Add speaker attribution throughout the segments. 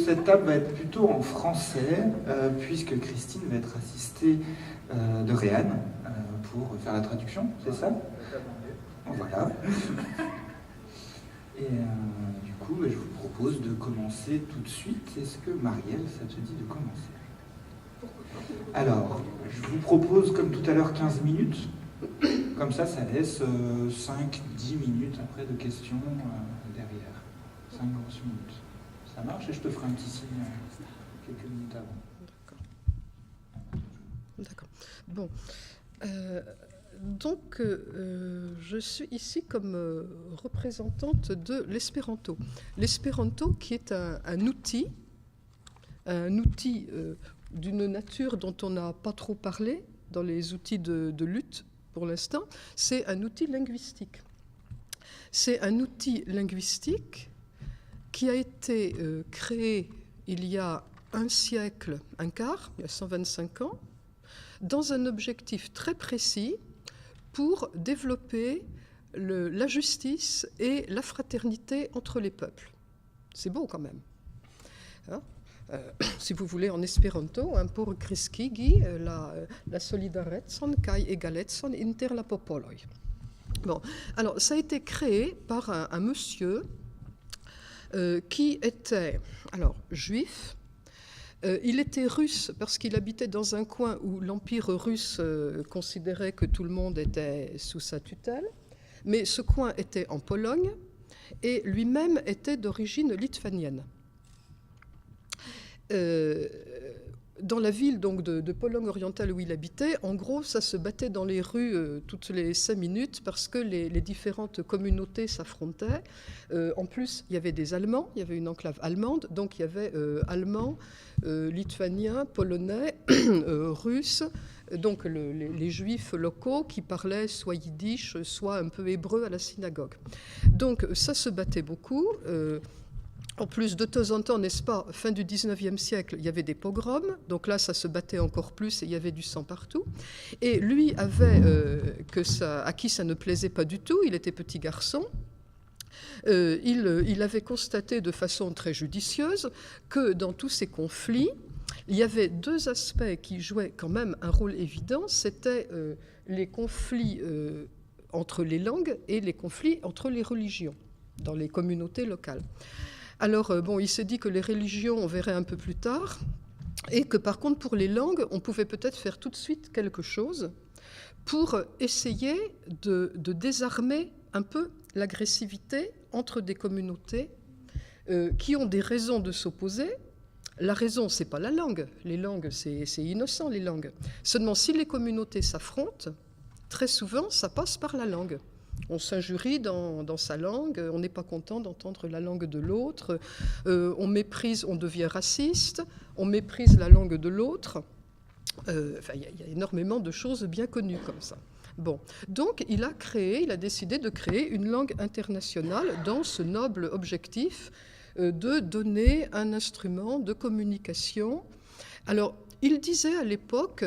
Speaker 1: cette table va être plutôt en français, puisque Christine va être assistée de Réanne pour faire la traduction, c'est ça? Voilà. Et du coup, je vous propose de commencer tout de suite. Est-ce que Marielle, ça te dit de commencer? Alors, je vous propose, comme tout à l'heure, 15 minutes. Comme ça laisse 5-10 minutes après de questions derrière. 5 grosses minutes. Ça marche et je te ferai un petit signe quelques minutes avant.
Speaker 2: D'accord. Bon. Donc, je suis ici comme représentante de l'espéranto. L'espéranto qui est un outil d'une nature dont on n'a pas trop parlé dans les outils de lutte pour l'instant, c'est un outil linguistique. C'est un outil linguistique qui a été créé il y a un siècle, un quart, il y a 125 ans, dans un objectif très précis pour développer la justice et la fraternité entre les peuples. C'est beau quand même. Hein? Si vous voulez en espéranto, pour kreskigi, la solidaretson kai egaletson inter la popoloj. Bon, alors ça a été créé par un monsieur qui était juif. Il était russe parce qu'il habitait dans un coin où l'Empire russe considérait que tout le monde était sous sa tutelle, mais ce coin était en Pologne et lui-même était d'origine lituanienne. Dans la ville donc, de Pologne orientale où il habitait, en gros, ça se battait dans les rues toutes les 5 minutes parce que les différentes communautés s'affrontaient. En plus, il y avait des Allemands, il y avait une enclave allemande, donc il y avait Allemands, Lituaniens, Polonais, Russes, donc les Juifs locaux qui parlaient soit yiddish, soit un peu hébreu à la synagogue. Donc ça se battait beaucoup. En plus, de temps en temps, n'est-ce pas, fin du 19e siècle, il y avait des pogroms, donc là, ça se battait encore plus et il y avait du sang partout. Et lui avait, à qui ça ne plaisait pas du tout, il était petit garçon, il avait constaté de façon très judicieuse que dans tous ces conflits, il y avait 2 aspects qui jouaient quand même un rôle évident, c'était les conflits entre les langues et les conflits entre les religions dans les communautés locales. Alors, il s'est dit que les religions, on verrait un peu plus tard, et que par contre, pour les langues, on pouvait peut-être faire tout de suite quelque chose pour essayer de désarmer un peu l'agressivité entre des communautés qui ont des raisons de s'opposer. La raison, c'est pas la langue. Les langues, c'est innocent, les langues. Seulement, si les communautés s'affrontent, très souvent, ça passe par la langue. On s'injurie dans sa langue, on n'est pas content d'entendre la langue de l'autre, on méprise, on devient raciste, on méprise la langue de l'autre. Il y a énormément de choses bien connues comme ça. Bon, donc il a décidé de créer une langue internationale dans ce noble objectif de donner un instrument de communication. Alors, il disait à l'époque,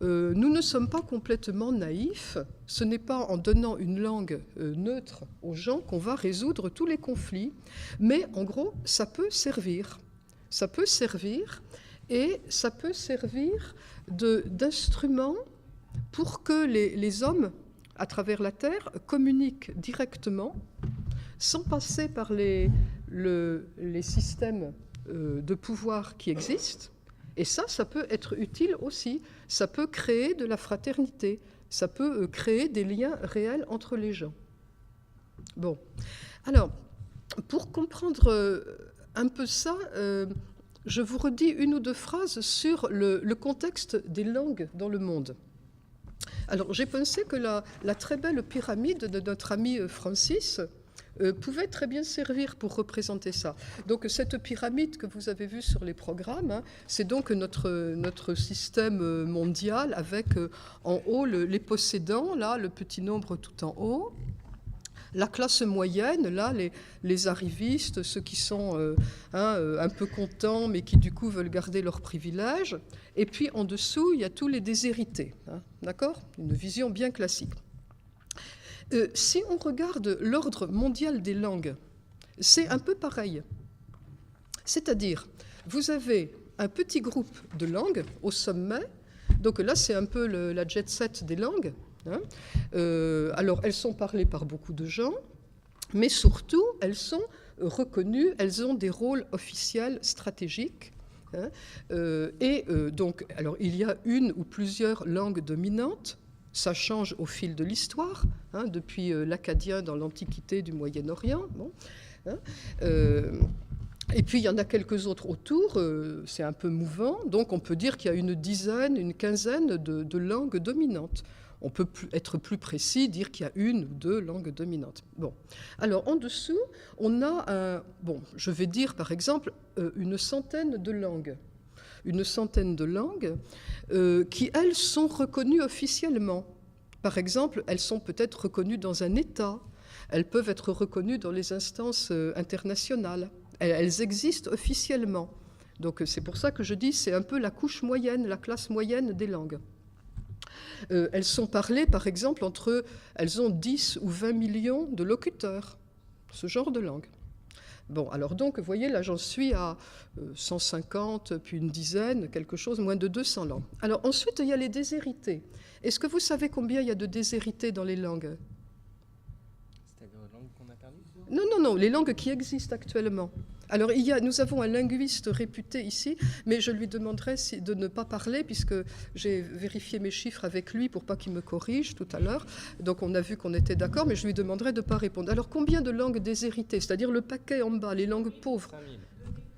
Speaker 2: nous ne sommes pas complètement naïfs, ce n'est pas en donnant une langue neutre aux gens qu'on va résoudre tous les conflits, mais en gros, ça peut servir. Ça peut servir, et ça peut servir d'instrument pour que les hommes, à travers la Terre, communiquent directement, sans passer par les systèmes de pouvoir qui existent. Et ça peut être utile aussi. Ça peut créer de la fraternité. Ça peut créer des liens réels entre les gens. Bon. Alors, pour comprendre un peu ça, je vous redis 1 ou 2 phrases sur le contexte des langues dans le monde. Alors, j'ai pensé que la très belle pyramide de notre ami Francis pouvait très bien servir pour représenter ça. Donc cette pyramide que vous avez vue sur les programmes, c'est donc notre système mondial avec en haut les possédants, là le petit nombre tout en haut, la classe moyenne, là les arrivistes, ceux qui sont un peu contents mais qui du coup veulent garder leurs privilèges, et puis en dessous il y a tous les déshérités, d'accord ? Une vision bien classique. Si on regarde l'ordre mondial des langues, c'est un peu pareil. C'est-à-dire, vous avez un petit groupe de langues au sommet, donc là c'est un peu la jet set des langues, hein. Alors elles sont parlées par beaucoup de gens, mais surtout elles sont reconnues, elles ont des rôles officiels stratégiques, hein. Donc, alors il y a une ou plusieurs langues dominantes. Ça change au fil de l'histoire, hein, depuis l'akkadien dans l'Antiquité du Moyen-Orient. Bon, hein, et puis il y en a quelques autres autour, c'est un peu mouvant, donc on peut dire qu'il y a une dizaine, une quinzaine de langues dominantes. On peut être plus précis, dire qu'il y a une ou deux langues dominantes. Bon, alors en dessous, on a, je vais dire par exemple une centaine de langues. Une centaine de langues qui, elles, sont reconnues officiellement. Par exemple, elles sont peut-être reconnues dans un État, elles peuvent être reconnues dans les instances internationales, elles existent officiellement. Donc c'est pour ça que je dis c'est un peu la couche moyenne, la classe moyenne des langues. Elles sont parlées, par exemple, elles ont 10 ou 20 millions de locuteurs, ce genre de langue. Bon, alors donc, vous voyez, là, j'en suis à 150, puis une dizaine, quelque chose, moins de 200 langues. Alors ensuite, il y a les déshérités. Est-ce que vous savez combien il y a de déshérités dans les langues?
Speaker 3: C'est-à-dire les langues qu'on a perdues?
Speaker 2: Non, les langues qui existent actuellement. Alors, nous avons un linguiste réputé ici, mais je lui demanderai de ne pas parler, puisque j'ai vérifié mes chiffres avec lui pour pas qu'il me corrige tout à l'heure. Donc, on a vu qu'on était d'accord, mais je lui demanderai de ne pas répondre. Alors, combien de langues déshéritées, c'est-à-dire le paquet en bas, les langues pauvres?
Speaker 3: 5000.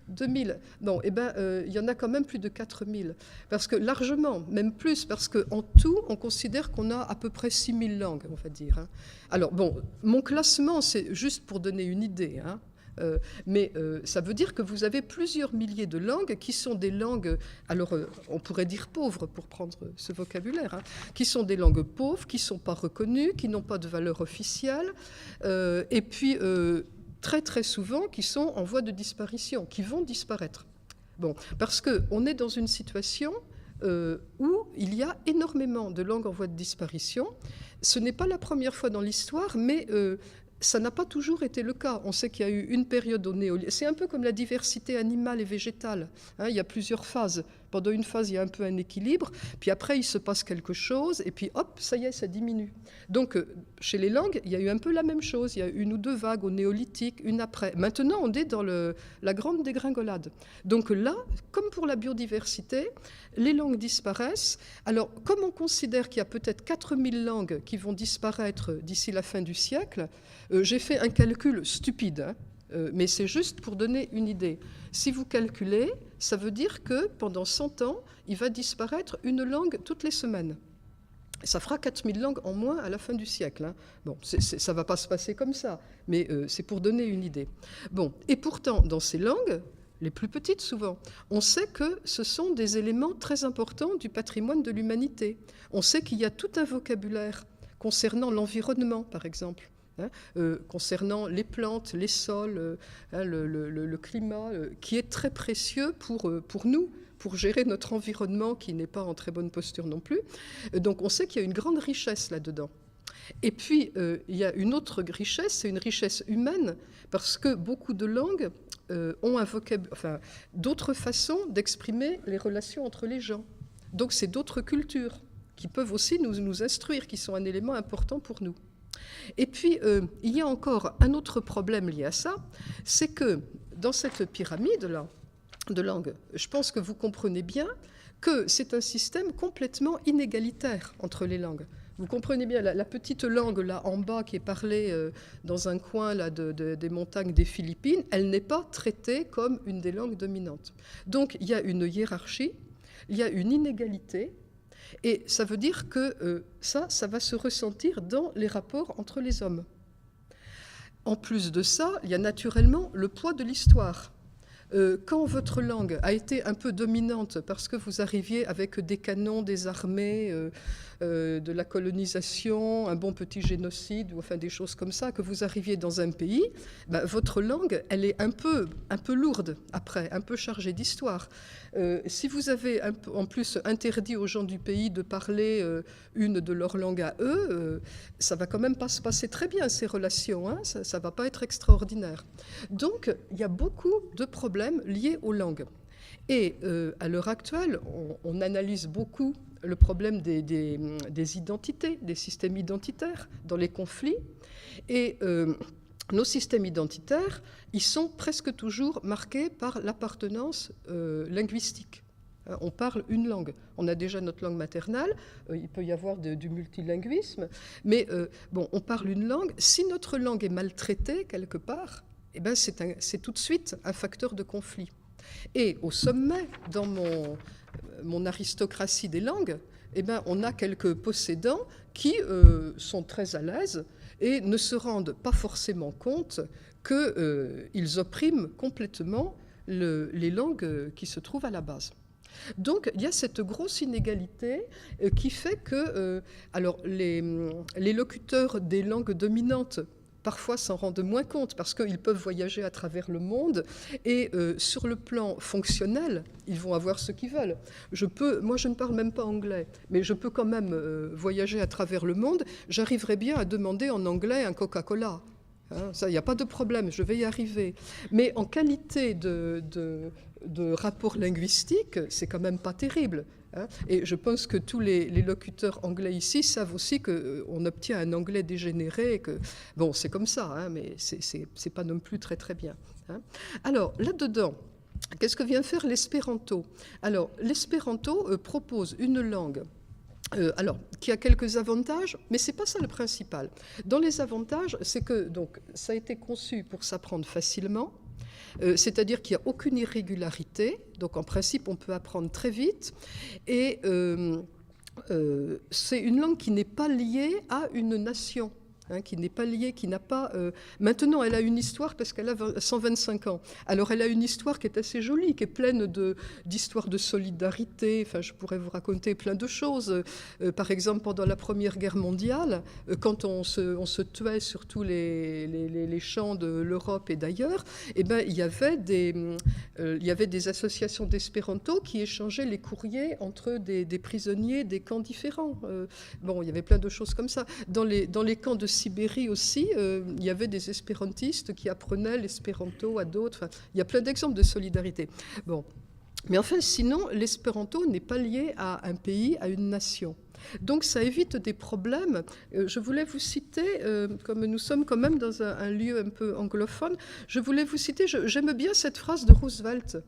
Speaker 2: 2000. Bon, il y en a quand même plus de 4000. Parce que largement, même plus, parce qu'en tout, on considère qu'on a à peu près 6000 langues, on va dire, hein. Alors, bon, mon classement, c'est juste pour donner une idée, hein. Mais ça veut dire que vous avez plusieurs milliers de langues qui sont des langues, alors on pourrait dire pauvres pour prendre ce vocabulaire, hein, qui sont des langues pauvres, qui ne sont pas reconnues, qui n'ont pas de valeur officielle, et puis très très souvent qui sont en voie de disparition, qui vont disparaître. Bon, parce qu'on est dans une situation où il y a énormément de langues en voie de disparition. Ce n'est pas la première fois dans l'histoire, mais ça n'a pas toujours été le cas. On sait qu'il y a eu une période au néolithique. C'est un peu comme la diversité animale et végétale, hein, il y a plusieurs phases. Pendant une phase, il y a un peu un équilibre, puis après, il se passe quelque chose, et puis hop, ça y est, ça diminue. Donc, chez les langues, il y a eu un peu la même chose. Il y a eu une ou deux vagues au néolithique, une après. Maintenant, on est dans la grande dégringolade. Donc là, comme pour la biodiversité, les langues disparaissent. Alors, comme on considère qu'il y a peut-être 4000 langues qui vont disparaître d'ici la fin du siècle, j'ai fait un calcul stupide, hein, mais c'est juste pour donner une idée. Si vous calculez, ça veut dire que pendant 100 ans, il va disparaître une langue toutes les semaines. Ça fera 4000 langues en moins à la fin du siècle, hein. Bon, ça ne va pas se passer comme ça, mais c'est pour donner une idée. Bon, et pourtant, dans ces langues, les plus petites souvent, on sait que ce sont des éléments très importants du patrimoine de l'humanité. On sait qu'il y a tout un vocabulaire concernant l'environnement, par exemple. Concernant les plantes, les sols, le climat, qui est très précieux pour nous, pour gérer notre environnement qui n'est pas en très bonne posture non plus. Donc on sait qu'il y a une grande richesse là-dedans. Et puis il y a une autre richesse, c'est une richesse humaine, parce que beaucoup de langues ont d'autres façons d'exprimer les relations entre les gens. Donc c'est d'autres cultures qui peuvent aussi nous instruire, qui sont un élément important pour nous. Et puis, il y a encore un autre problème lié à ça, c'est que dans cette pyramide-là de langues, je pense que vous comprenez bien que c'est un système complètement inégalitaire entre les langues. Vous comprenez bien, la petite langue là en bas qui est parlée dans un coin là, des montagnes des Philippines, elle n'est pas traitée comme une des langues dominantes. Donc, il y a une hiérarchie, il y a une inégalité. Et ça veut dire que ça va se ressentir dans les rapports entre les hommes. En plus de ça, il y a naturellement le poids de l'histoire. Quand votre langue a été un peu dominante parce que vous arriviez avec des canons, des armées, de la colonisation, un bon petit génocide, ou enfin des choses comme ça, que vous arriviez dans un pays, votre langue, elle est un peu lourde après, un peu chargée d'histoire. Si vous avez en plus interdit aux gens du pays de parler une de leurs langues à eux, ça va quand même pas se passer très bien, ces relations, hein, ça va pas être extraordinaire. Donc, il y a beaucoup de problèmes problèmes liés aux langues. Et à l'heure actuelle, on analyse beaucoup le problème des identités, des systèmes identitaires dans les conflits. Et nos systèmes identitaires, ils sont presque toujours marqués par l'appartenance linguistique. On parle une langue. On a déjà notre langue maternelle, il peut y avoir du multilinguisme, mais on parle une langue. Si notre langue est maltraitée quelque part, eh ben c'est tout de suite un facteur de conflit. Et au sommet, dans mon aristocratie des langues, eh ben, on a quelques possédants qui sont très à l'aise et ne se rendent pas forcément compte qu'ils oppriment complètement les langues qui se trouvent à la base. Donc il y a cette grosse inégalité qui fait que les locuteurs des langues dominantes parfois s'en rendent moins compte parce qu'ils peuvent voyager à travers le monde et sur le plan fonctionnel, ils vont avoir ce qu'ils veulent. Moi, je ne parle même pas anglais, mais je peux quand même voyager à travers le monde. J'arriverai bien à demander en anglais un Coca-Cola. Hein, ça, il n'y a pas de problème, je vais y arriver. Mais en qualité de rapport linguistique, c'est quand même pas terrible. Hein. Et je pense que tous les locuteurs anglais ici savent aussi qu'on obtient un anglais dégénéré. Bon, c'est comme ça, hein, mais c'est pas non plus très très bien. Hein. Alors, là-dedans, qu'est-ce que vient faire l'espéranto? Alors, l'espéranto propose une langue qui a quelques avantages, mais ce n'est pas ça le principal. Dans les avantages, c'est que donc, ça a été conçu pour s'apprendre facilement, c'est-à-dire qu'il n'y a aucune irrégularité, donc en principe on peut apprendre très vite, et c'est une langue qui n'est pas liée à une nation. Qui n'est pas liée, qui n'a pas... Maintenant, elle a une histoire parce qu'elle a 125 ans. Alors, elle a une histoire qui est assez jolie, qui est pleine d'histoires de solidarité. Enfin, je pourrais vous raconter plein de choses. Par exemple, pendant la Première Guerre mondiale, quand on se tuait sur tous les champs de l'Europe et d'ailleurs, eh ben, il y avait des associations d'espéranto qui échangeaient les courriers entre des prisonniers des camps différents. Il y avait plein de choses comme ça. Dans les camps de Sibérie aussi, il y avait des espérantistes qui apprenaient l'espéranto à d'autres. Enfin, il y a plein d'exemples de solidarité. Bon. Mais enfin, sinon, l'espéranto n'est pas lié à un pays, à une nation. Donc ça évite des problèmes. Je voulais vous citer, comme nous sommes quand même dans un lieu un peu anglophone, je voulais vous citer, j'aime bien cette phrase de Roosevelt,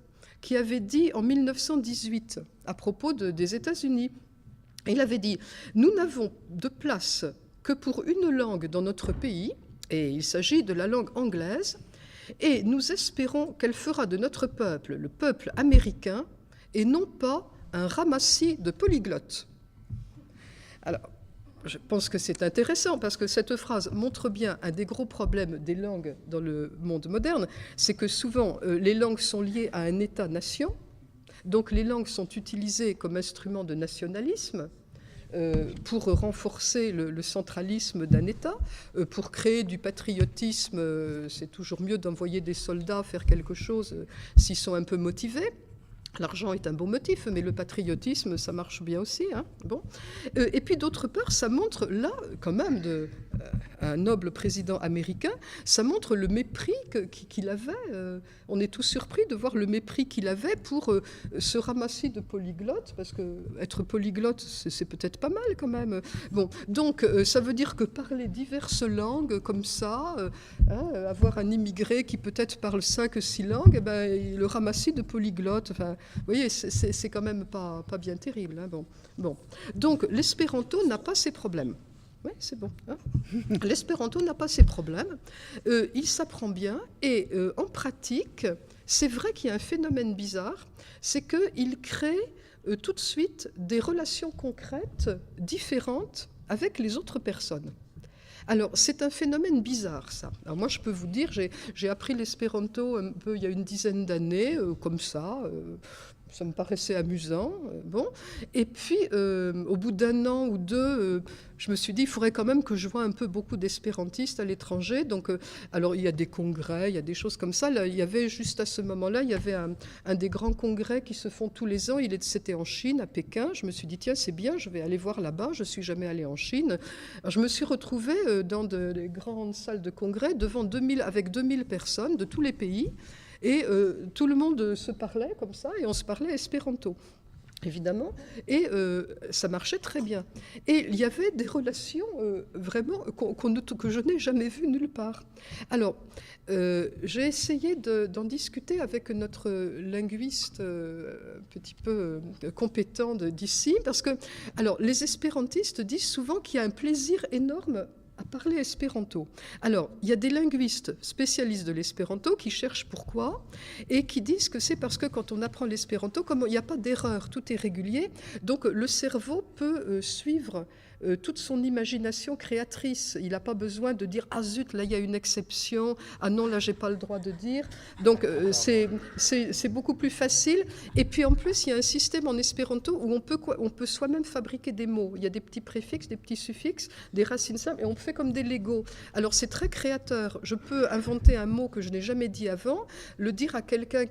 Speaker 2: qui avait dit en 1918, à propos des États-Unis, il avait dit « Nous n'avons de place que pour une langue dans notre pays, et il s'agit de la langue anglaise, et nous espérons qu'elle fera de notre peuple le peuple américain, et non pas un ramassis de polyglottes. » Alors, je pense que c'est intéressant, parce que cette phrase montre bien un des gros problèmes des langues dans le monde moderne, c'est que souvent, les langues sont liées à un État-nation, donc les langues sont utilisées comme instrument de nationalisme, pour renforcer le centralisme d'un État, pour créer du patriotisme. C'est toujours mieux d'envoyer des soldats faire quelque chose s'ils sont un peu motivés. L'argent est un bon motif, mais le patriotisme, ça marche bien aussi. Hein. Bon. Et puis d'autre part, ça montre là, quand même, un noble président américain, ça montre le mépris qu'il avait. On est tous surpris de voir le mépris qu'il avait pour ce ramassis de polyglottes, parce qu'être polyglotte, c'est peut-être pas mal quand même. Bon, donc ça veut dire que parler diverses langues comme ça, avoir un immigré qui peut-être parle 5 ou 6 langues, eh ben, le ramassis de polyglottes, enfin, vous voyez, c'est quand même pas bien terrible. Hein, bon. Donc, l'espéranto n'a pas ces problèmes. Oui, c'est bon. Hein. L'espéranto n'a pas ces problèmes. Il s'apprend bien. Et en pratique, c'est vrai qu'il y a un phénomène bizarre, c'est qu'il crée tout de suite des relations concrètes différentes avec les autres personnes. Alors, c'est un phénomène bizarre, ça. Alors, moi, je peux vous dire, j'ai appris l'espéranto un peu il y a une dizaine d'années, comme ça. Ça me paraissait amusant. Bon. Et puis, au bout d'1 an ou 2, je me suis dit, il faudrait quand même que je voie un peu beaucoup d'espérantistes à l'étranger. Donc, alors, il y a des congrès, il y a des choses comme ça. Là, il y avait, juste à ce moment-là, il y avait un des grands congrès qui se font tous les ans. C'était en Chine, à Pékin. Je me suis dit, tiens, c'est bien, je vais aller voir là-bas. Je ne suis jamais allée en Chine. Alors, je me suis retrouvée dans des grandes salles de congrès avec 2000 personnes de tous les pays. Et tout le monde se parlait comme ça, et on se parlait espéranto, évidemment, et ça marchait très bien. Et il y avait des relations vraiment que je n'ai jamais vues nulle part. Alors, j'ai essayé d'en discuter avec notre linguiste un petit peu compétent d'ici, parce que, alors, les espérantistes disent souvent qu'il y a un plaisir énorme à parler espéranto. Alors, il y a des linguistes spécialistes de l'espéranto qui cherchent pourquoi et qui disent que c'est parce que quand on apprend l'espéranto, comme il n'y a pas d'erreur, tout est régulier, donc le cerveau peut suivre toute son imagination créatrice. Il n'a pas besoin de dire « Ah zut, là il y a une exception, ah non, là j'ai pas le droit de dire ». Donc c'est beaucoup plus facile. Et puis en plus, il y a un système en espéranto où on peut soi-même fabriquer des mots. Il y a des petits préfixes, des petits suffixes, des racines simples, et on fait comme des Legos. Alors c'est très créateur. Je peux inventer un mot que je n'ai jamais dit avant, le dire à quelqu'un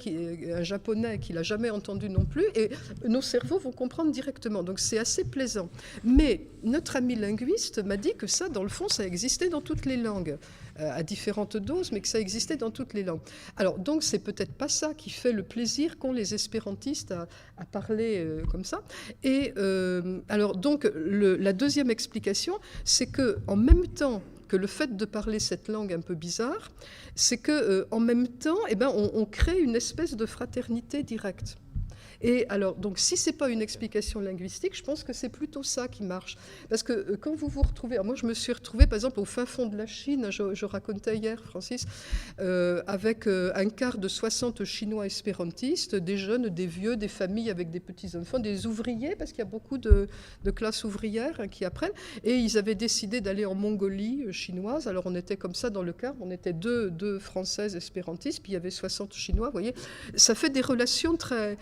Speaker 2: un japonais qui l'a jamais entendu non plus, et nos cerveaux vont comprendre directement. Donc c'est assez plaisant. Mais notre ami linguiste m'a dit que ça, dans le fond, ça existait dans toutes les langues, à différentes doses, mais que ça existait dans toutes les langues. Alors, donc, c'est peut-être pas ça qui fait le plaisir qu'ont les espérantistes à parler comme ça. Et alors, donc, la deuxième explication, c'est que en même temps que le fait de parler cette langue un peu bizarre, c'est que en même temps, eh ben, on crée une espèce de fraternité directe. Et alors, donc, si ce n'est pas une explication linguistique, je pense que c'est plutôt ça qui marche. Parce que quand vous vous retrouvez... Alors moi, je me suis retrouvée, par exemple, au fin fond de la Chine, je racontais hier, Francis, avec un quart de 60 Chinois espérantistes, des jeunes, des vieux, des familles avec des petits-enfants, des ouvriers, parce qu'il y a beaucoup de classes ouvrières qui apprennent. Et ils avaient décidé d'aller en Mongolie chinoise. Alors, on était comme ça dans le quart, on était deux Françaises espérantistes, puis il y avait 60 Chinois, vous voyez. Ça fait des relations très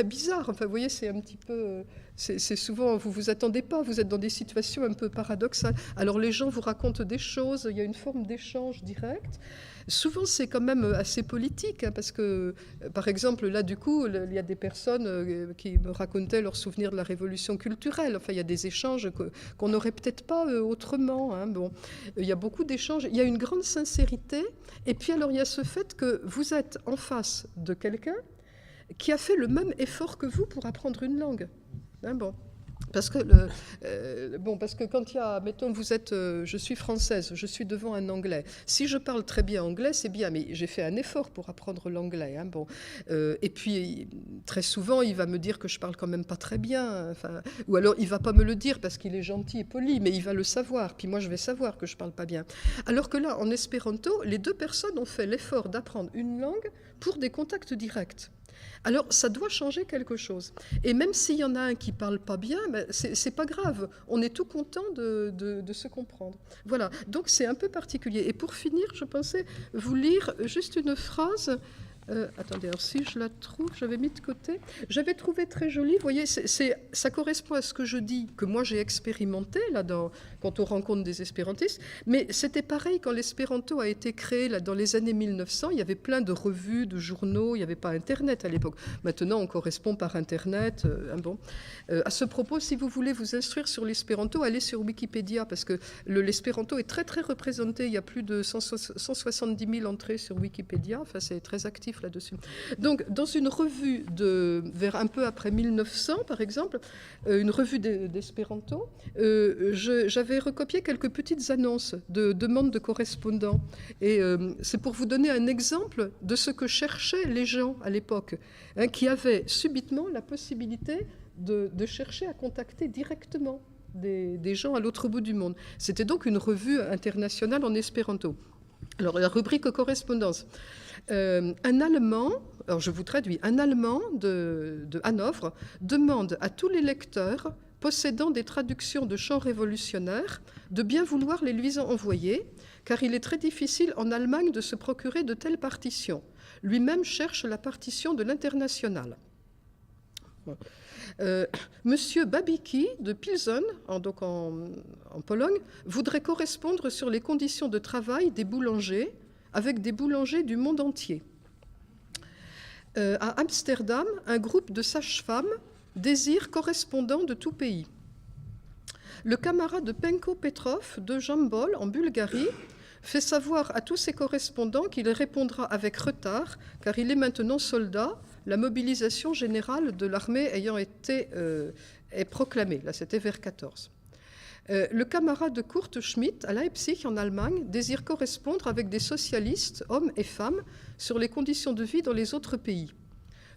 Speaker 2: bizarre. Enfin, vous voyez, c'est un petit peu... C'est souvent, vous vous attendez pas, vous êtes dans des situations un peu paradoxales. Alors, les gens vous racontent des choses, il y a une forme d'échange direct. Souvent, c'est quand même assez politique, hein, parce que, par exemple, là, du coup, il y a des personnes qui me racontaient leurs souvenirs de la révolution culturelle. Enfin, il y a des échanges qu'on n'aurait peut-être pas autrement. Hein. Bon, il y a beaucoup d'échanges. Il y a une grande sincérité. Et puis, alors, il y a ce fait que vous êtes en face de quelqu'un qui a fait le même effort que vous pour apprendre une langue. Hein, bon. Parce que quand il y a, mettons, vous êtes, je suis française, je suis devant un anglais. Si je parle très bien anglais, c'est bien, mais j'ai fait un effort pour apprendre l'anglais. Hein, bon. Et puis, très souvent, il va me dire que je parle quand même pas très bien. Enfin, ou alors, il va pas me le dire parce qu'il est gentil et poli, mais il va le savoir. Puis moi, je vais savoir que je parle pas bien. Alors que là, en espéranto, les deux personnes ont fait l'effort d'apprendre une langue pour des contacts directs. Alors, ça doit changer quelque chose. Et même s'il y en a un qui ne parle pas bien, ben, c'est pas grave. On est tout content de se comprendre. Voilà. Donc, c'est un peu particulier. Et pour finir, je pensais vous lire juste une phrase. Attendez, alors si je la trouve, j'avais mis de côté. J'avais trouvé très jolie. Vous voyez, ça correspond à ce que je dis, que moi j'ai expérimenté là, quand on rencontre des espérantistes. Mais c'était pareil quand l'espéranto a été créé là, dans les années 1900. Il y avait plein de revues, de journaux. Il n'y avait pas Internet à l'époque. Maintenant, on correspond par Internet. À ce propos, si vous voulez vous instruire sur l'espéranto, allez sur Wikipédia parce que l'espéranto est très très représenté. Il y a plus de 170 000 entrées sur Wikipédia. Enfin, c'est très actif là-dessus. Donc, dans une revue vers un peu après 1900, par exemple, une revue d'espéranto, j'avais recopié quelques petites annonces de demandes de correspondants. Et c'est pour vous donner un exemple de ce que cherchaient les gens à l'époque, hein, qui avaient subitement la possibilité de chercher à contacter directement des gens à l'autre bout du monde. C'était donc une revue internationale en espéranto. Alors, la rubrique correspondance. Un Allemand, alors je vous traduis, un Allemand de Hanovre demande à tous les lecteurs possédant des traductions de chants révolutionnaires de bien vouloir les lui envoyer, car il est très difficile en Allemagne de se procurer de telles partitions. Lui-même cherche la partition de l'Internationale. Monsieur Babicki de Pilsen, donc en Pologne, voudrait correspondre sur les conditions de travail des boulangers avec des boulangers du monde entier. À Amsterdam, un groupe de sages-femmes désire correspondants de tout pays. Le camarade de Penko Petrov de Jambol, en Bulgarie, fait savoir à tous ses correspondants qu'il répondra avec retard, car il est maintenant soldat, la mobilisation générale de l'armée ayant été est proclamée. Là, c'était vers 14. Le camarade de Kurt Schmidt, à Leipzig, en Allemagne, désire correspondre avec des socialistes, hommes et femmes, sur les conditions de vie dans les autres pays.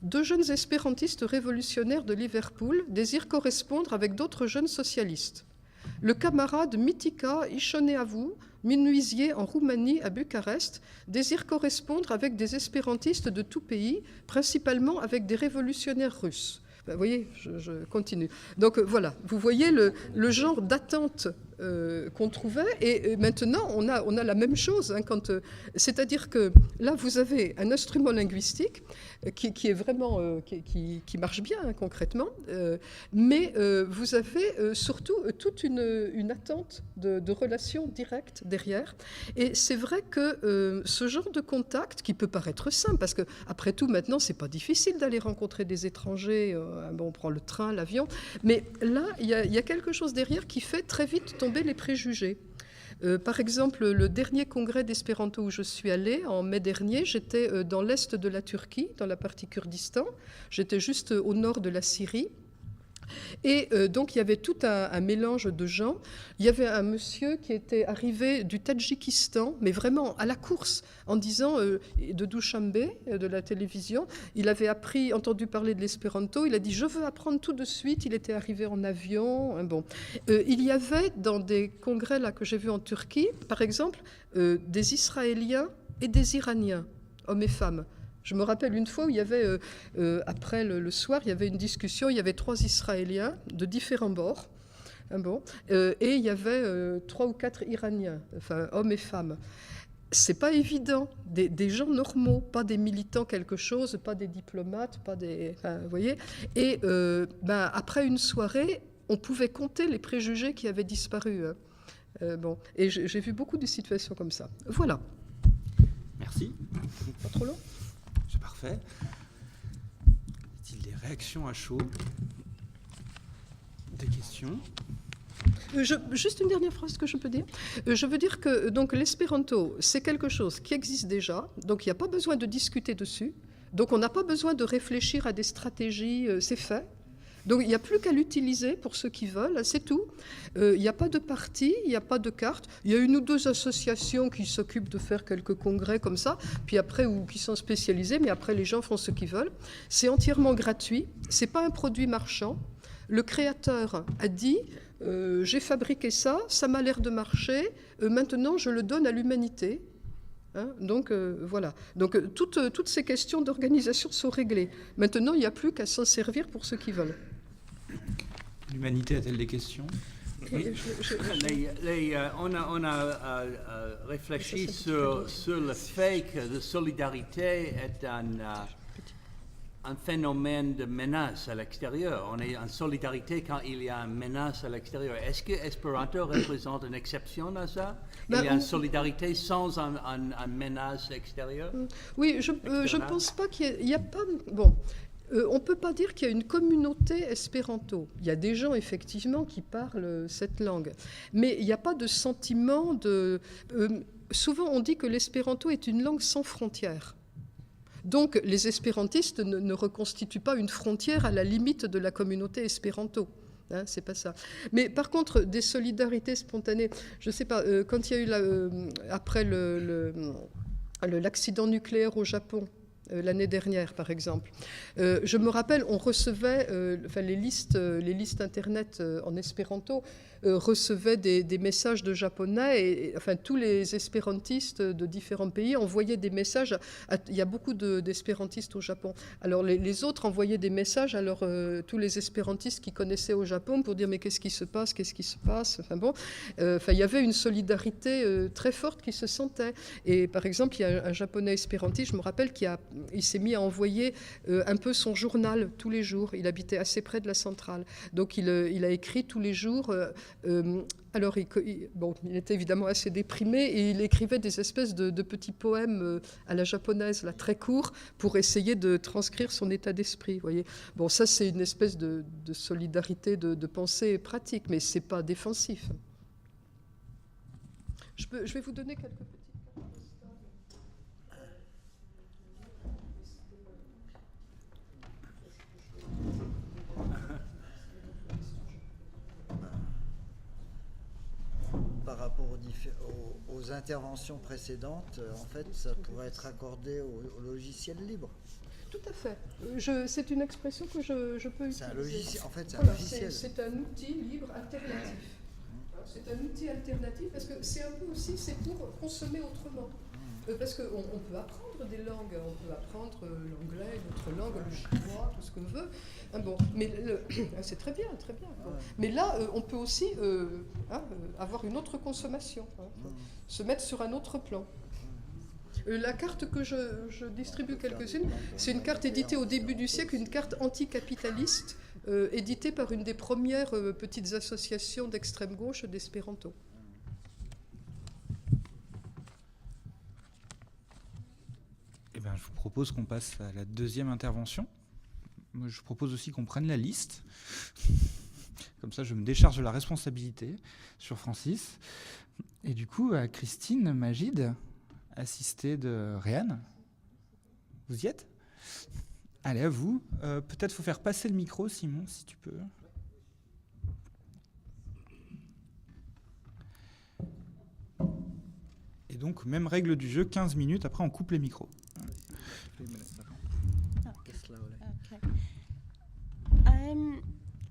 Speaker 2: 2 jeunes espérantistes révolutionnaires de Liverpool désirent correspondre avec d'autres jeunes socialistes. Le camarade Mitica Ișoneavu, menuisier en Roumanie à Bucarest, désire correspondre avec des espérantistes de tout pays, principalement avec des révolutionnaires russes. Vous voyez, je continue. Donc voilà, vous voyez le genre d'attente qu'on trouvait, et maintenant on a la même chose, hein, c'est-à-dire que là vous avez un instrument linguistique qui est vraiment qui marche bien, hein, concrètement, mais vous avez surtout toute une attente de relations directes derrière, et c'est vrai que ce genre de contact qui peut paraître simple, parce que après tout maintenant c'est pas difficile d'aller rencontrer des étrangers, bon, on prend le train, l'avion, mais là il y a quelque chose derrière qui fait très vite tomber les préjugés. Par exemple, le dernier congrès d'espéranto où je suis allée, en mai dernier, j'étais dans l'est de la Turquie, dans la partie Kurdistan. J'étais juste au nord de la Syrie. Et donc, il y avait tout un mélange de gens. Il y avait un monsieur qui était arrivé du Tadjikistan, mais vraiment à la course, en disant, de Dushanbe, de la télévision, il avait entendu parler de l'espéranto, il a dit « je veux apprendre tout de suite », il était arrivé en avion. Hein, bon. Il y avait dans des congrès là, que j'ai vus en Turquie, par exemple, des Israéliens et des Iraniens, hommes et femmes. Je me rappelle une fois où il y avait, après le soir, il y avait une discussion, il y avait 3 Israéliens de différents bords, hein, bon, et il y avait 3 ou 4 Iraniens, enfin hommes et femmes. C'est pas évident, des gens normaux, pas des militants quelque chose, pas des diplomates, pas des, enfin, vous voyez. Et après une soirée, on pouvait compter les préjugés qui avaient disparu. Hein. Bon, et j'ai vu beaucoup de situations comme ça. Voilà.
Speaker 1: Merci.
Speaker 2: Pas trop long.
Speaker 1: C'est parfait. Y a-t-il des réactions à chaud? Des questions?
Speaker 2: Juste une dernière phrase que je peux dire. Je veux dire que donc, l'espéranto, c'est quelque chose qui existe déjà, donc il n'y a pas besoin de discuter dessus, donc on n'a pas besoin de réfléchir à des stratégies, c'est fait. Donc il n'y a plus qu'à l'utiliser pour ceux qui veulent, c'est tout. Il n'y a pas de parti, il n'y a pas de carte. Il y a 1 ou 2 associations qui s'occupent de faire quelques congrès comme ça, puis après, ou qui sont spécialisées, mais après les gens font ce qu'ils veulent. C'est entièrement gratuit, ce n'est pas un produit marchand. Le créateur a dit j'ai fabriqué ça, ça m'a l'air de marcher, maintenant je le donne à l'humanité. Hein, donc voilà. Donc toutes ces questions d'organisation sont réglées. Maintenant, il n'y a plus qu'à s'en servir pour ceux qui veulent.
Speaker 1: L'humanité a-t-elle des questions? Oui.
Speaker 4: On a réfléchi sur le fait que la solidarité est un phénomène de menace à l'extérieur. On est en solidarité quand il y a une menace à l'extérieur. Est-ce que Espéranto représente une exception à ça? Il y a une solidarité sans une menace extérieure?
Speaker 2: Oui, je ne pense pas qu'il y a pas... Bon, on ne peut pas dire qu'il y a une communauté espéranto. Il y a des gens, effectivement, qui parlent cette langue. Mais il n'y a pas de sentiment de... souvent, on dit que l'espéranto est une langue sans frontières. Donc, les espérantistes ne reconstituent pas une frontière à la limite de la communauté espéranto. Hein, c'est pas ça. Mais par contre, des solidarités spontanées, je ne sais pas, quand il y a eu, après l'accident nucléaire au Japon, l'année dernière, par exemple. Je me rappelle, on recevait, les listes Internet en espéranto recevaient des messages de japonais, et enfin, tous les espérantistes de différents pays envoyaient des messages. Il y a beaucoup d'espérantistes au Japon. Alors, les autres envoyaient des messages à tous les espérantistes qui connaissaient au Japon pour dire « mais qu'est-ce qui se passe, qu'est-ce qui se passe ?» Enfin bon, il y avait une solidarité très forte qui se sentait. Et par exemple, il y a un japonais espérantiste, je me rappelle, il s'est mis à envoyer un peu son journal tous les jours. Il habitait assez près de la centrale. Donc, il a écrit tous les jours. Alors, il était évidemment assez déprimé, et il écrivait des espèces de petits poèmes à la japonaise, là, très courts, pour essayer de transcrire son état d'esprit. Voyez. Bon, ça, c'est une espèce de solidarité de pensée pratique, mais ce n'est pas défensif. Je vais vous donner quelques petites cartes postales.
Speaker 5: Par rapport aux interventions précédentes, en fait, ça pourrait être accordé au logiciel libre.
Speaker 2: Tout à fait. C'est une expression que je peux utiliser.
Speaker 5: C'est un logiciel. En fait, c'est un
Speaker 2: Voilà,
Speaker 5: logiciel.
Speaker 2: c'est un outil libre alternatif. C'est un outil alternatif parce que c'est un peu aussi, c'est pour consommer autrement. Parce qu'on peut apprendre des langues, on peut apprendre l'anglais, d'autres langues, le chinois, tout ce qu'on veut. Bon, mais c'est très bien, très bien. Bon. Mais là, on peut aussi avoir une autre consommation, se mettre sur un autre plan. La carte que je distribue quelques-unes, c'est une carte éditée au début du siècle, une carte anticapitaliste, éditée par une des premières petites associations d'extrême gauche d'espéranto.
Speaker 1: Eh bien, je vous propose qu'on passe à la deuxième intervention. Moi, je propose aussi qu'on prenne la liste. Comme ça, je me décharge de la responsabilité sur Francis. Et du coup, à Christine Magide, assistée de Réanne. Vous y êtes ? Allez, à vous. Peut-être faut faire passer le micro, Simon, si tu peux. Et donc, même règle du jeu, 15 minutes, après on coupe les micros.
Speaker 6: Okay.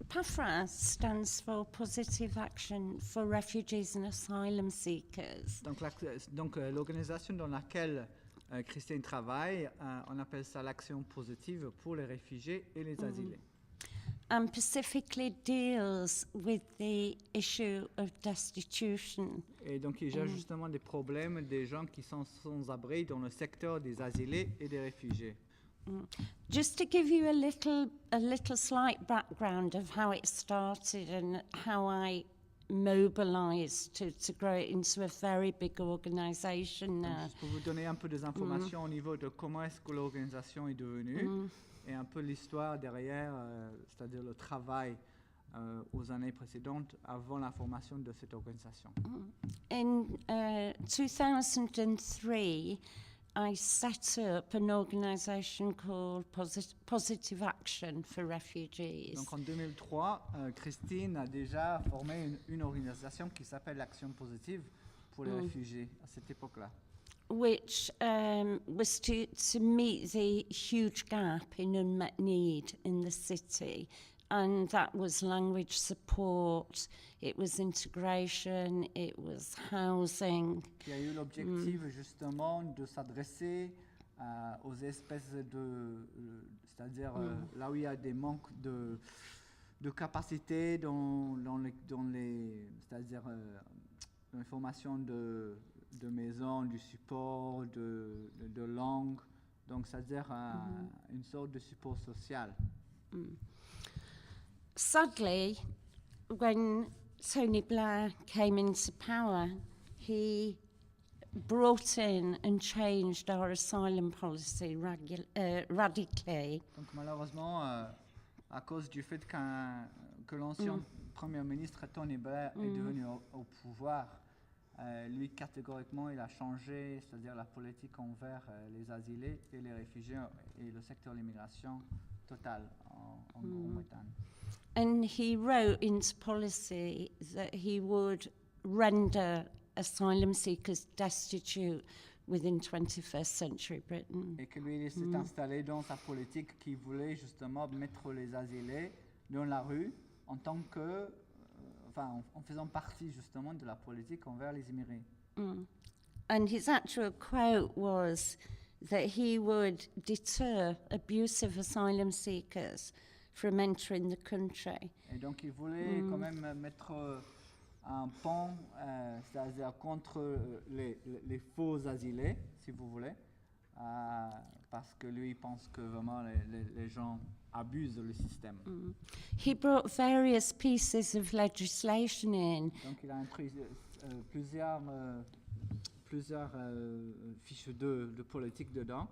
Speaker 6: PAFRA stands for Positive Action for Refugees and Asylum Seekers.
Speaker 7: Donc l'organisation dans laquelle Christine travaille, on appelle ça l'action positive pour les réfugiés et les asilés.
Speaker 6: And specifically deals with the issue of destitution.
Speaker 7: Et donc il gère justement des problèmes des gens qui sont sans abri dans le secteur des asilés et des réfugiés.
Speaker 6: Just to give you a little slight background of how it started and how I mobilized to grow it into a very big organization now.
Speaker 7: Juste pour vous donner un peu des informations au niveau de comment est-ce que l'organisation est devenue et un peu l'histoire derrière, c'est-à-dire le travail aux années précédentes avant la formation de cette organisation.
Speaker 6: In 2003, I set up an organisation called Positive Action for Refugees.
Speaker 7: Donc en 2003, Christine a déjà formé une organisation qui s'appelle l'Action Positive pour les réfugiés à cette époque-là.
Speaker 6: Which was to meet the huge gap in unmet need in the city. And that was language support, it was integration, it was housing.
Speaker 7: Qui a eu l'objectif justement de s'adresser aux espèces de, c'est-à-dire là où il y a des manques de capacité dans les c'est-à-dire l'information de maison, du support, de langue, donc c'est-à-dire une sorte de support social.
Speaker 6: Sadly, when Tony Blair came into power, he brought in and changed our asylum policy radically.
Speaker 7: Donc malheureusement, à cause du fait que l'ancien Premier ministre Tony Blair est devenu au pouvoir, lui catégoriquement il a changé, c'est-à-dire la politique envers les asilés et les réfugiés et le secteur de l'immigration totale en Grande-Bretagne.
Speaker 6: And he wrote into policy that he would render asylum seekers destitute within 21st century Britain.
Speaker 7: Et que lui il s'est installé dans sa politique qui voulait justement mettre les asilés dans la rue en tant que, en faisant partie justement de la politique envers les immigrés.
Speaker 6: And his actual quote was that he would deter abusive asylum seekers from entering the country.
Speaker 7: Et donc il voulait quand même mettre un pont, c'est-à-dire contre les faux asilés, si vous voulez, parce que lui il pense que vraiment les gens abusent le système.
Speaker 6: He brought various pieces of legislation in.
Speaker 7: Donc il a introduit plusieurs fiches de politique dedans.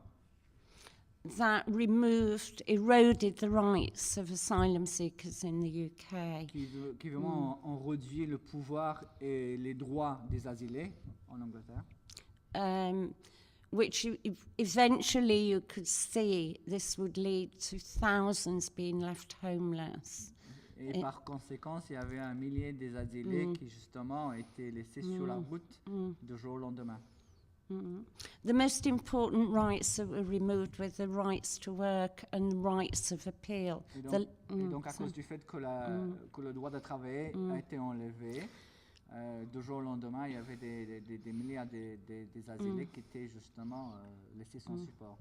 Speaker 6: That eroded the rights of asylum seekers in the UK.
Speaker 7: Qui vraiment ont réduit le pouvoir et les droits des asilés en Angleterre.
Speaker 6: Which eventually you could see this would lead to thousands being left homeless.
Speaker 7: Et par conséquent, il y avait un millier des asilés qui justement étaient laissés sur la route du jour au lendemain.
Speaker 6: The most important rights that were removed were the rights to work and the rights of appeal.
Speaker 7: Et donc à cause du fait que le droit de travailler a été enlevé, du jour au lendemain, il y avait des milliers des asilés qui étaient justement laissés sans support.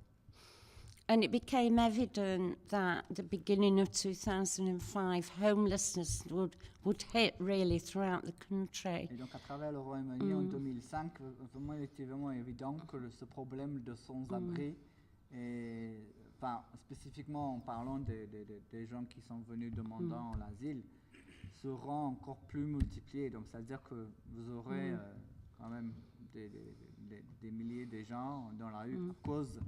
Speaker 6: And it became evident that at the beginning of 2005, homelessness would hit really throughout the country.
Speaker 7: Et donc à travers le Royaume-Uni en 2005, vraiment, il était vraiment évident que ce problème de sans-abri, enfin, spécifiquement en parlant des gens qui sont venus demandant l'asile, seront encore plus multipliés. Donc c'est-à-dire que vous aurez quand même des milliers de gens dans la rue à cause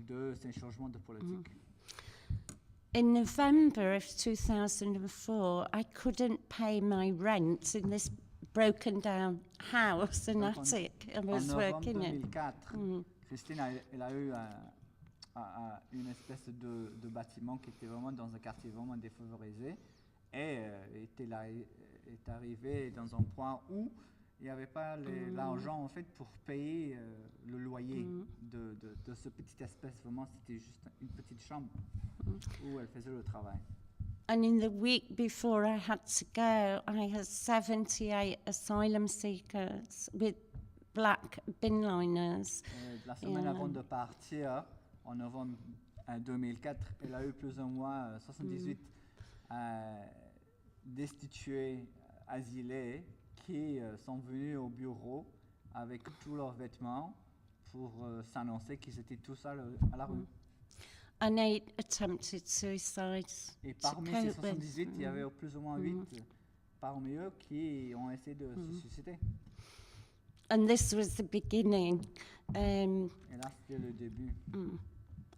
Speaker 7: de ces changements de politique.
Speaker 6: In November of 2004, I couldn't pay my rent in this broken down house and
Speaker 7: Donc,
Speaker 6: attic I
Speaker 7: En
Speaker 6: was
Speaker 7: novembre
Speaker 6: working in.
Speaker 7: 2004, Christine elle a eu une espèce de bâtiment qui était vraiment dans un quartier vraiment défavorisé et est arrivé dans un point où il n'y avait pas l'argent en fait pour payer le loyer de ce petit espace. Vraiment, c'était juste une petite chambre où elle faisait le travail.
Speaker 6: And in the week before I had to go, I had 78 asylum seekers with black bin liners.
Speaker 7: La semaine avant de partir, en novembre 2004, elle a eu plus ou moins 78 destitués asilés qui sont venus au bureau avec tous leurs vêtements pour s'annoncer qu'ils étaient tous à la rue.
Speaker 6: And 8 attempted suicides.
Speaker 7: Et
Speaker 6: to
Speaker 7: parmi ces
Speaker 6: cope with.
Speaker 7: 78, il y avait plus ou moins 8 parmi eux qui ont essayé de se suicider.
Speaker 6: And this was the beginning.
Speaker 7: Et là, c'était le début.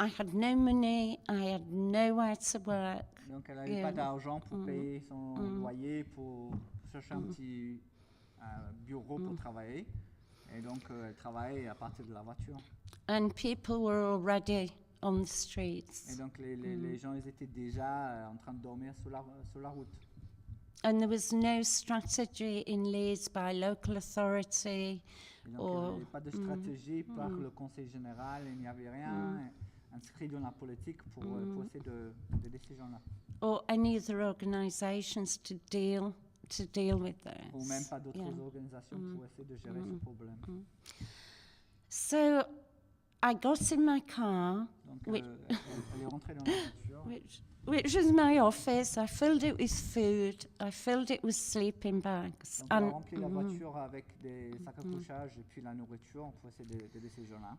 Speaker 6: I had no money, I had nowhere to work.
Speaker 7: Donc, elle n'avait pas d'argent pour payer son loyer, pour chercher un petit bureau pour travailler. Et donc, elle travaillait à partir de la voiture.
Speaker 6: And people were already on the streets.
Speaker 7: Et donc, les gens, ils étaient déjà en train de dormir sur la route.
Speaker 6: And there was no strategy in Leeds by local authority.
Speaker 7: Et donc, il n'y avait pas de stratégie par le Conseil général, il n'y avait rien inscrit dans la politique pour essayer d'aider ces gens-là.
Speaker 6: Or any other organisations to deal with
Speaker 7: Ou
Speaker 6: this.
Speaker 7: même pas d'autres organisations pour essayer de gérer ce problème.
Speaker 6: So I got in my car,
Speaker 7: Donc,
Speaker 6: Oui.
Speaker 7: elle est rentrée dans la voiture.
Speaker 6: which was my office. I filled it with food. I filled it with sleeping bags.
Speaker 7: Donc, elle a
Speaker 6: And
Speaker 7: rempli la voiture avec des sacs à couchage et puis la nourriture pour essayer d'aider ces gens-là.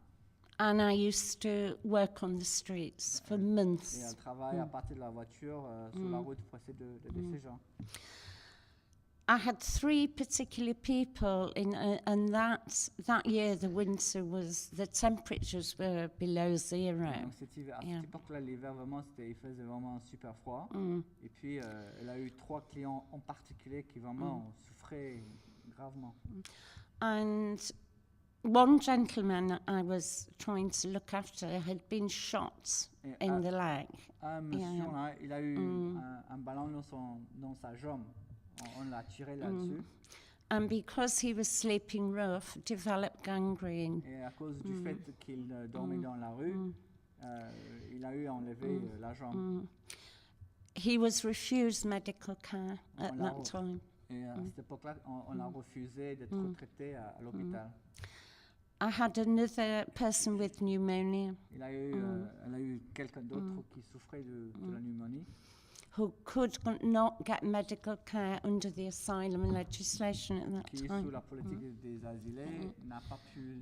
Speaker 6: and I used to work on the streets for
Speaker 7: Et
Speaker 6: months.
Speaker 7: elle travaille à partir de la voiture sur la route pour essayer d'aider ces gens.
Speaker 6: I had 3 particular people in, and that year the winter the temperatures were below zero.
Speaker 7: Donc à cette époque-là, l'hiver, vraiment, il faisait vraiment super froid. Et puis, elle a eu 3 clients en particulier qui vraiment souffraient gravement.
Speaker 6: And one gentleman I was trying to look after had been shot
Speaker 7: Et
Speaker 6: in the leg.
Speaker 7: un monsieur, là, il a eu un ballon dans sa jambe. On l'a tiré là-dessus.
Speaker 6: And because he was sleeping rough, developed gangrene.
Speaker 7: Et à cause du fait qu'il dormait dans la rue, il a eu enlevé la jambe.
Speaker 6: He was refused medical care at that time.
Speaker 7: Et à cette époque-là, on a refusé d'être traité à l'hôpital.
Speaker 6: I had another person with pneumonia
Speaker 7: Elle a eu quelqu'un d'autre qui souffrait de la pneumonie,
Speaker 6: who could not get medical care under the asylum legislation at that
Speaker 7: qui, sous
Speaker 6: time.
Speaker 7: la politique des asilés, n'a pas pu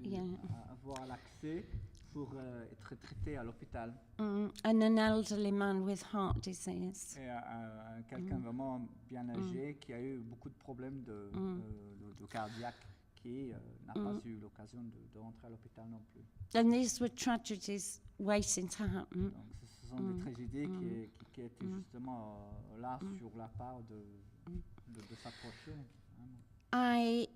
Speaker 7: avoir l'accès pour être traité à l'hôpital.
Speaker 6: And an elderly man with heart disease.
Speaker 7: Et quelqu'un vraiment bien âgé qui a eu beaucoup de problèmes de cardiaque, qui n'a pas eu l'occasion de rentrer à l'hôpital non plus.
Speaker 6: And these were tragedies waiting to happen.
Speaker 7: Donc ce sont des tragédies qui étaient justement là sur la part de s'approcher.
Speaker 6: I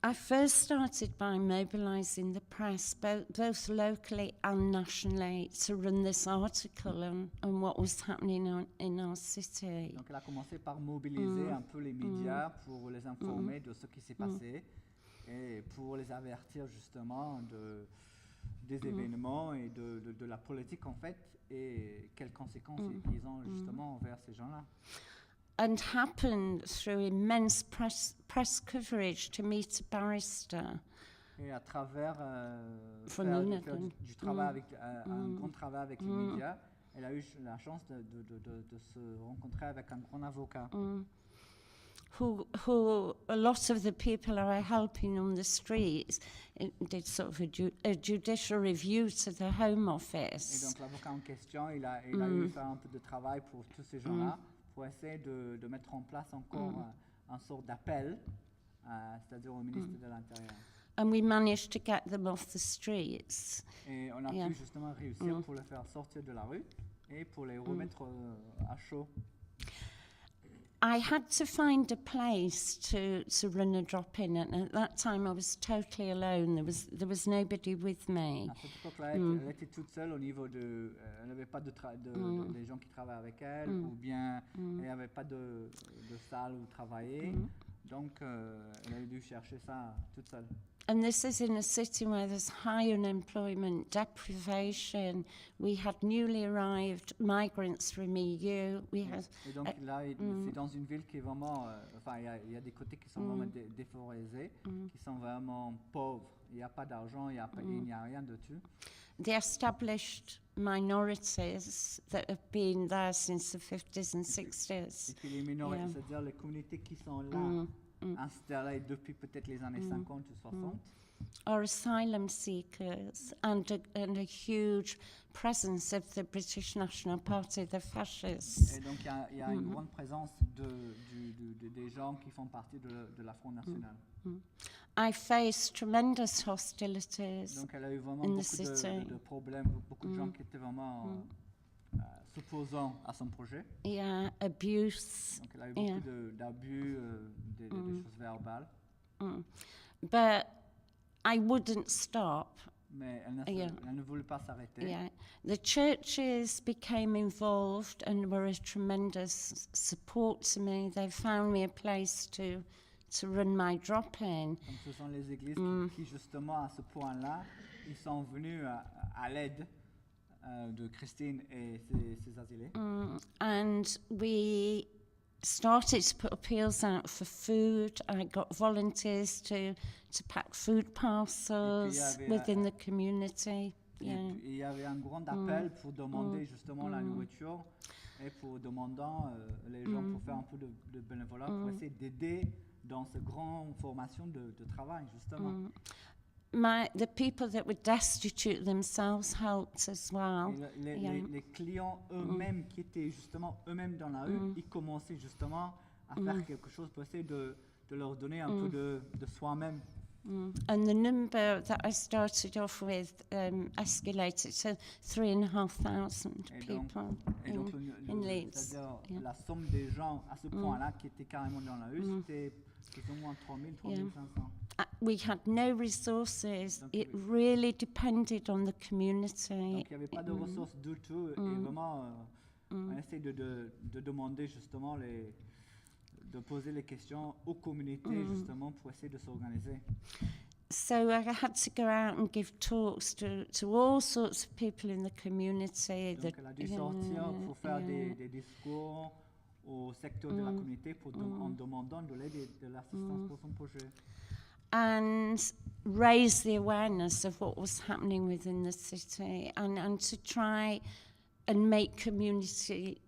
Speaker 6: I first started by mobilising the press, both locally and nationally, to run this article on what was happening in our city.
Speaker 7: Donc elle a commencé par mobiliser un peu les médias pour les informer de ce qui s'est passé et pour les avertir justement des événements et de la politique en fait et quelles conséquences ils ont justement envers ces gens-là.
Speaker 6: And happened through immense press coverage to meet a barrister.
Speaker 7: Et à travers
Speaker 6: From
Speaker 7: faire
Speaker 6: London.
Speaker 7: du travail avec un grand travail avec les médias, elle a eu la chance de se rencontrer avec un grand avocat.
Speaker 6: Who a lot of the people are helping on the streets did sort of a judicial review to the Home
Speaker 7: Et
Speaker 6: Office.
Speaker 7: donc l'avocat en question, il a eu fait un peu de travail pour tous ces gens-là, pour essayer de mettre en place encore un sort d'appel, c'est-à-dire au ministre de l'Intérieur.
Speaker 6: And we managed to get them off the streets.
Speaker 7: Et on a pu justement réussir pour le faire sortir de la rue et pour les remettre à chaud.
Speaker 6: I had to find a place to run a drop-in, and at that time I was totally alone. There was nobody with me.
Speaker 7: À cette époque-là, elle était toute seule au niveau de... elle n'avait pas des gens qui travaillent avec elle, ou bien elle n'avait pas de salle où travailler. Donc, elle a dû chercher ça toute seule.
Speaker 6: And this is in a city where there's high unemployment, deprivation. We had newly arrived migrants from EU. We had
Speaker 7: Et donc là, c'est dans une ville qui est vraiment... enfin, il y a des côtés qui sont vraiment défavorisés, qui sont vraiment pauvres. Il n'y a pas d'argent, il n'y a rien dessus.
Speaker 6: the established minorities that have been there since the 50s and 60s.
Speaker 7: Et puis les minorités,
Speaker 6: Yeah.
Speaker 7: c'est-à-dire les communautés qui sont là, installées depuis peut-être les années 50 ou 60.
Speaker 6: Or asylum seekers and a huge presence of the British National Party, the fascists.
Speaker 7: Et donc il y a une grande présence des gens qui font partie de la Front National.
Speaker 6: I faced tremendous hostilities
Speaker 7: Donc elle a eu vraiment
Speaker 6: in the
Speaker 7: beaucoup
Speaker 6: city.
Speaker 7: de problèmes, beaucoup de gens qui étaient vraiment s'opposant à son projet.
Speaker 6: Yeah, abuse.
Speaker 7: Donc elle a eu
Speaker 6: Yeah.
Speaker 7: beaucoup d'abus, des choses verbales.
Speaker 6: But I wouldn't stop.
Speaker 7: Mais
Speaker 6: Yeah.
Speaker 7: elle ne voulait pas s'arrêter.
Speaker 6: Yeah. The churches became involved and were a tremendous support to me. They found me a place to run my drop-in.
Speaker 7: Donc ce sont les églises qui justement à ce point-là, ils sont venus à l'aide de Christine et ses asilés.
Speaker 6: And we started to put appeals out for food. I got volunteers to pack food parcels
Speaker 7: avait,
Speaker 6: within the community.
Speaker 7: Et
Speaker 6: Yeah.
Speaker 7: puis, il y avait un grand appel pour demander justement la nourriture et pour demandant les gens pour faire un peu de bénévolat pour essayer d'aider dans cette grande formation de travail justement.
Speaker 6: The people that were destitute themselves helped as well.
Speaker 7: Et les clients eux-mêmes qui étaient justement eux-mêmes dans la rue, ils commençaient justement à faire quelque chose pour essayer de leur donner un peu de soi-même.
Speaker 6: And the number that I started off with escalated to 3,500
Speaker 7: Et
Speaker 6: people
Speaker 7: donc
Speaker 6: in Leeds.
Speaker 7: c'est-à-dire
Speaker 6: Yeah.
Speaker 7: la somme des gens à ce point-là qui étaient carrément dans la rue, c'était plus ou moins 3 000, 3 500.
Speaker 6: We had no resources. It really depended on the community.
Speaker 7: Donc il n'y avait pas de ressources du tout et vraiment on essaie de demander justement de poser les questions aux communautés justement pour essayer de s'organiser.
Speaker 6: So I had to go out and give talks to all sorts of people in the community.
Speaker 7: Donc elle a dû sortir pour faire des discours au secteur de la communauté en demandant de l'aide et de l'assistance pour son projet.
Speaker 6: And raise the awareness of what was happening within the city and to try and make community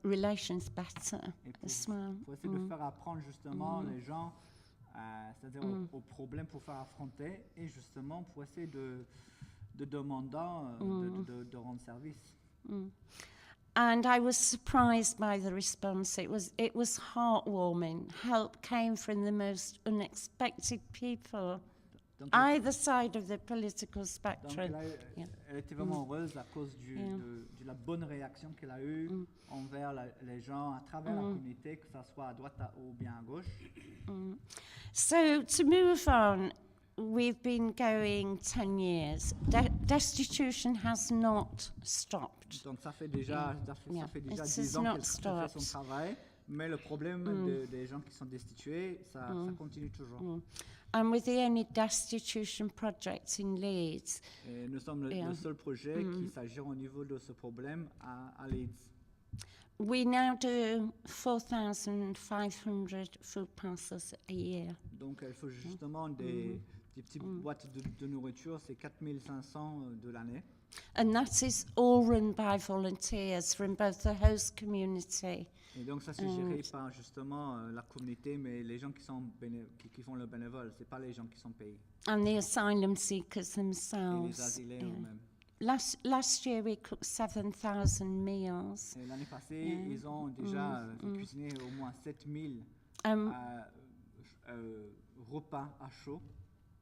Speaker 6: relations better as well.
Speaker 7: Pour essayer de faire apprendre justement les gens, c'est-à-dire aux problèmes pour faire affronter et justement pour essayer de demander de rendre service.
Speaker 6: And I was surprised by the response. It was heartwarming. Help came from the most unexpected people.
Speaker 7: Donc,
Speaker 6: either side of the political
Speaker 7: donc
Speaker 6: spectrum. Yeah.
Speaker 7: elle était vraiment heureuse à cause
Speaker 6: Yeah.
Speaker 7: de la bonne réaction qu'elle a eue envers les gens à travers la communauté, que ce soit à droite ou bien à gauche.
Speaker 6: So to move on, we've been going 10 years. Destitution has not stopped.
Speaker 7: Donc ça fait déjà, ça
Speaker 6: Yeah.
Speaker 7: fait déjà
Speaker 6: It
Speaker 7: 10
Speaker 6: has
Speaker 7: ans
Speaker 6: not
Speaker 7: qu'elle fait son
Speaker 6: stopped.
Speaker 7: travail, mais le problème des gens qui sont destitués, ça continue toujours.
Speaker 6: And we're the only destitution project in Leeds.
Speaker 7: Et nous sommes
Speaker 6: Yeah.
Speaker 7: le seul projet qui s'agit au niveau de ce problème à Leeds.
Speaker 6: We now do 4,500 food parcels a year.
Speaker 7: Donc elle fait justement des petites boîtes de nourriture, c'est 4500 de l'année.
Speaker 6: And that is all run by volunteers from both the host community.
Speaker 7: Et donc ça c'est géré par justement la communauté, mais les gens qui font le bénévole, c'est pas les gens qui sont payés.
Speaker 6: And the asylum seekers
Speaker 7: Et les
Speaker 6: themselves.
Speaker 7: asilés
Speaker 6: Yeah.
Speaker 7: eux-mêmes.
Speaker 6: Last year we cooked 7,000 meals.
Speaker 7: Et l'année passée, ils ont déjà cuisiné au moins 7000
Speaker 6: Um,
Speaker 7: repas à chaud.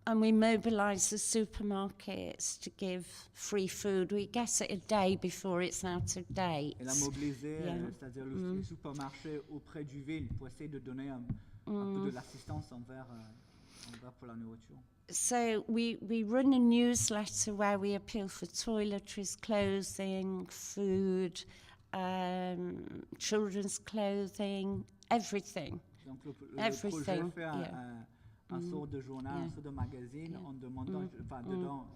Speaker 6: and we mobilise the supermarkets to give free food. We get it a day before it's out of date.
Speaker 7: Elle a mobilisé,
Speaker 6: Yeah.
Speaker 7: c'est-à-dire le supermarché auprès du ville pour essayer de donner un peu de l'assistance envers pour la nourriture.
Speaker 6: So we run a newsletter where we appeal for toiletries, clothing, food, children's clothing, everything.
Speaker 7: Donc le
Speaker 6: Everything,
Speaker 7: projet fait un sort de journal, un sort de magazine en demandant, enfin dedans,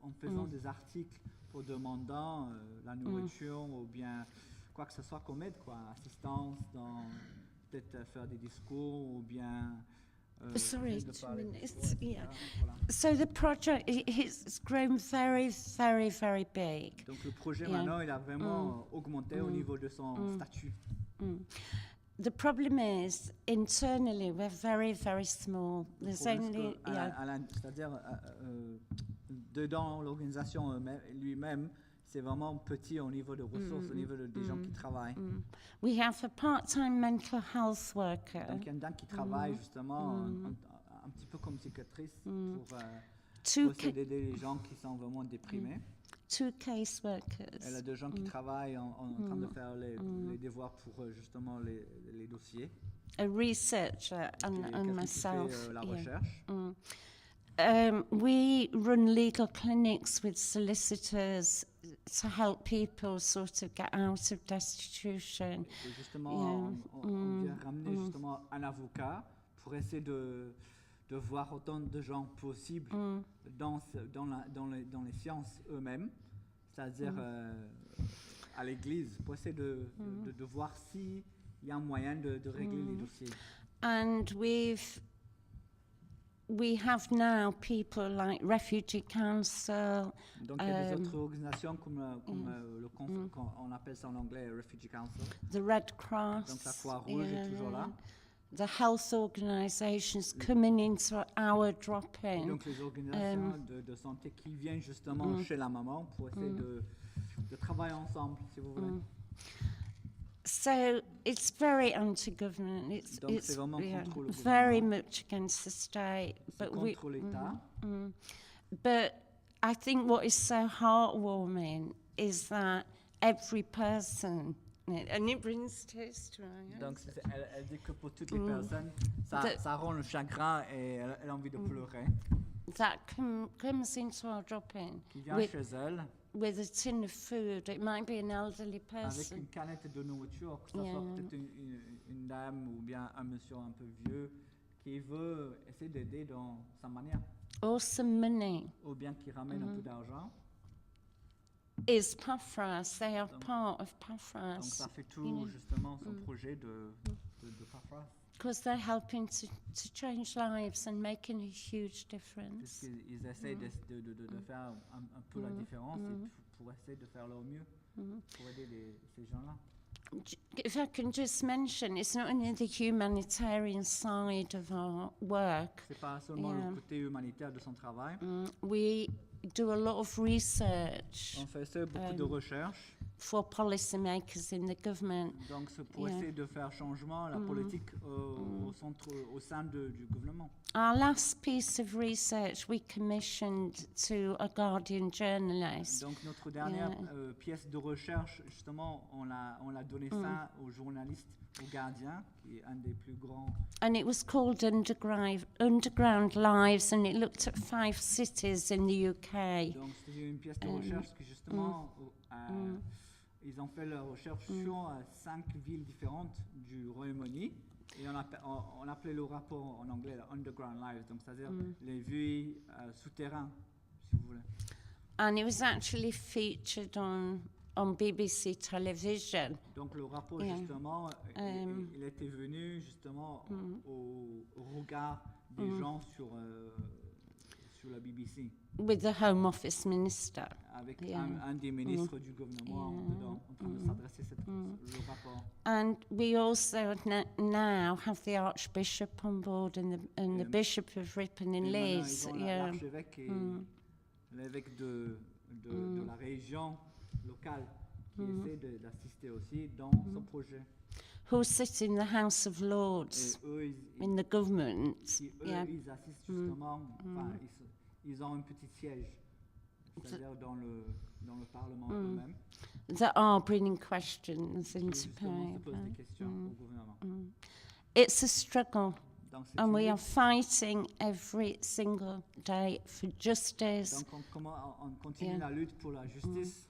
Speaker 7: en faisant des articles pour demandant la nourriture ou bien quoi que ce soit comme aide, quoi, assistance dans peut-être faire des discours ou bien
Speaker 6: Sorry,
Speaker 7: essayer de
Speaker 6: 2
Speaker 7: parler.
Speaker 6: minutes.
Speaker 7: Ouais,
Speaker 6: Yeah.
Speaker 7: voilà.
Speaker 6: So the project it's grown very, very, very big.
Speaker 7: Donc le projet
Speaker 6: Yeah.
Speaker 7: maintenant il a vraiment augmenté au niveau de son statut.
Speaker 6: The problem is internally we're very, very small. There's
Speaker 7: Problème,
Speaker 6: only
Speaker 7: c'est que c'est-à-dire dedans l'organisation lui-même, c'est vraiment petit au niveau de ressources, au niveau des gens qui travaillent.
Speaker 6: we have a part-time mental health worker,
Speaker 7: Donc il y en a qui travaillent justement un petit peu comme cicatrice pour
Speaker 6: two
Speaker 7: essayer d'aider les gens qui sont vraiment déprimés.
Speaker 6: case workers.
Speaker 7: Elle a des gens qui travaillent en train de faire les devoirs pour justement les dossiers.
Speaker 6: A researcher and
Speaker 7: Quelqu'un qui
Speaker 6: myself.
Speaker 7: fait la
Speaker 6: yeah.
Speaker 7: recherche.
Speaker 6: We run legal clinics with solicitors to help people sort of get out of destitution.
Speaker 7: Et justement, on vient ramener justement un avocat pour essayer de voir autant de gens possible dans les sciences eux-mêmes, c'est-à-dire à l'église, pour essayer de voir s'il y a un moyen de régler les dossiers.
Speaker 6: And we have now people like Refugee Council,
Speaker 7: Donc il y a des autres organisations comme on appelle ça en anglais Refugee Council.
Speaker 6: the Red Cross,
Speaker 7: Donc la Croix-Rouge est toujours là.
Speaker 6: the health organisations coming into our
Speaker 7: Et
Speaker 6: drop-in.
Speaker 7: donc les organisations de santé qui viennent justement chez la maman pour essayer de travailler ensemble, si vous voulez.
Speaker 6: So it's very anti-government.
Speaker 7: Donc c'est vraiment contre le
Speaker 6: very
Speaker 7: gouvernement.
Speaker 6: much against the state.
Speaker 7: C'est contre l'État.
Speaker 6: But I think what is so heartwarming is that every person, and it brings tears to my eyes.
Speaker 7: Donc elle dit que pour toutes les personnes, ça rend le chagrin et elle a envie de pleurer.
Speaker 6: That comes into our drop-in
Speaker 7: Qui vient
Speaker 6: with,
Speaker 7: chez elle
Speaker 6: with a tin of food. It might be an elderly
Speaker 7: avec
Speaker 6: person.
Speaker 7: une canette de nourriture, que ce soit peut-être une dame ou bien un monsieur un peu vieux qui veut essayer d'aider dans sa manière,
Speaker 6: Or some money.
Speaker 7: ou bien qui ramène un peu d'argent.
Speaker 6: Is Paphras. They are part of
Speaker 7: Donc
Speaker 6: Paphras.
Speaker 7: ça fait tout justement son projet de Paphras.
Speaker 6: Because they're helping to change lives and making a huge difference.
Speaker 7: Puisqu'ils essaient de faire un peu la différence et pour essayer de faire leur mieux pour aider ces gens-là.
Speaker 6: If I can just mention, it's not only the humanitarian side of our work.
Speaker 7: C'est pas seulement le côté humanitaire de son travail.
Speaker 6: We do a lot of research.
Speaker 7: On fait beaucoup de recherches.
Speaker 6: for policymakers in the government.
Speaker 7: Donc c'est pour
Speaker 6: Yeah.
Speaker 7: essayer de faire changement la politique au sein du gouvernement.
Speaker 6: Our last piece of research we commissioned to a Guardian journalist.
Speaker 7: Donc notre dernière
Speaker 6: Yeah.
Speaker 7: pièce de recherche, justement, on l'a donné ça au journaliste, au Gardien, qui est un des plus grands.
Speaker 6: And it was called Underground Lives, and it looked at 5 cities in the UK.
Speaker 7: Donc c'était une pièce de recherche qui justement, ils ont fait leur recherche sur 5 villes différentes du Royaume-Uni. Et on appelait le rapport en anglais Underground Lives, donc c'est-à-dire les vies souterraines, si vous voulez.
Speaker 6: And it was actually featured on BBC television.
Speaker 7: Donc le rapport,
Speaker 6: Yeah.
Speaker 7: justement, il était venu justement au regard des gens sur la BBC,
Speaker 6: With the Home Office Minister.
Speaker 7: avec
Speaker 6: Yeah.
Speaker 7: un des ministres du gouvernement dedans, en train de s'adresser le rapport.
Speaker 6: And we also now have the Archbishop on board and the Bishop of Ripon in
Speaker 7: Et maintenant,
Speaker 6: Leeds.
Speaker 7: ils ont
Speaker 6: Yeah.
Speaker 7: l'archevêque et l'évêque de la région locale qui essaie d'assister aussi dans ce projet.
Speaker 6: Who sit in the House of
Speaker 7: Et
Speaker 6: Lords
Speaker 7: eux,
Speaker 6: in the government. Yeah.
Speaker 7: ils assistent justement, enfin, ils ont un petit siège, c'est-à-dire dans le Parlement eux-mêmes,
Speaker 6: That are bringing questions
Speaker 7: qui
Speaker 6: into
Speaker 7: justement se posent
Speaker 6: power.
Speaker 7: des questions au gouvernement.
Speaker 6: It's a struggle,
Speaker 7: Donc, c'est
Speaker 6: and
Speaker 7: une
Speaker 6: we
Speaker 7: lutte.
Speaker 6: are fighting every single day for justice,
Speaker 7: Donc on continue la lutte pour la justice,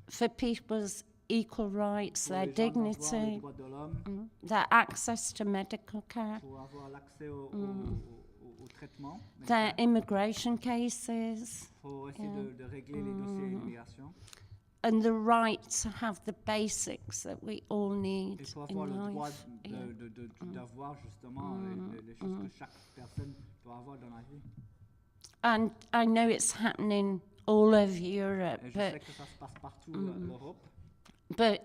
Speaker 6: for people's equal rights,
Speaker 7: pour
Speaker 6: their
Speaker 7: les gens d'avoir les
Speaker 6: dignity,
Speaker 7: droits de l'homme,
Speaker 6: their access to medical care,
Speaker 7: pour avoir l'accès au traitement,
Speaker 6: their immigration cases,
Speaker 7: pour essayer de régler les dossiers d'immigration,
Speaker 6: and the right to have the basics that we all need
Speaker 7: et pour
Speaker 6: in
Speaker 7: avoir le droit
Speaker 6: life.
Speaker 7: d'avoir justement les choses que chaque personne doit avoir dans la vie.
Speaker 6: And I know it's happening all over Europe,
Speaker 7: Et je sais
Speaker 6: but
Speaker 7: que ça se passe partout en Europe,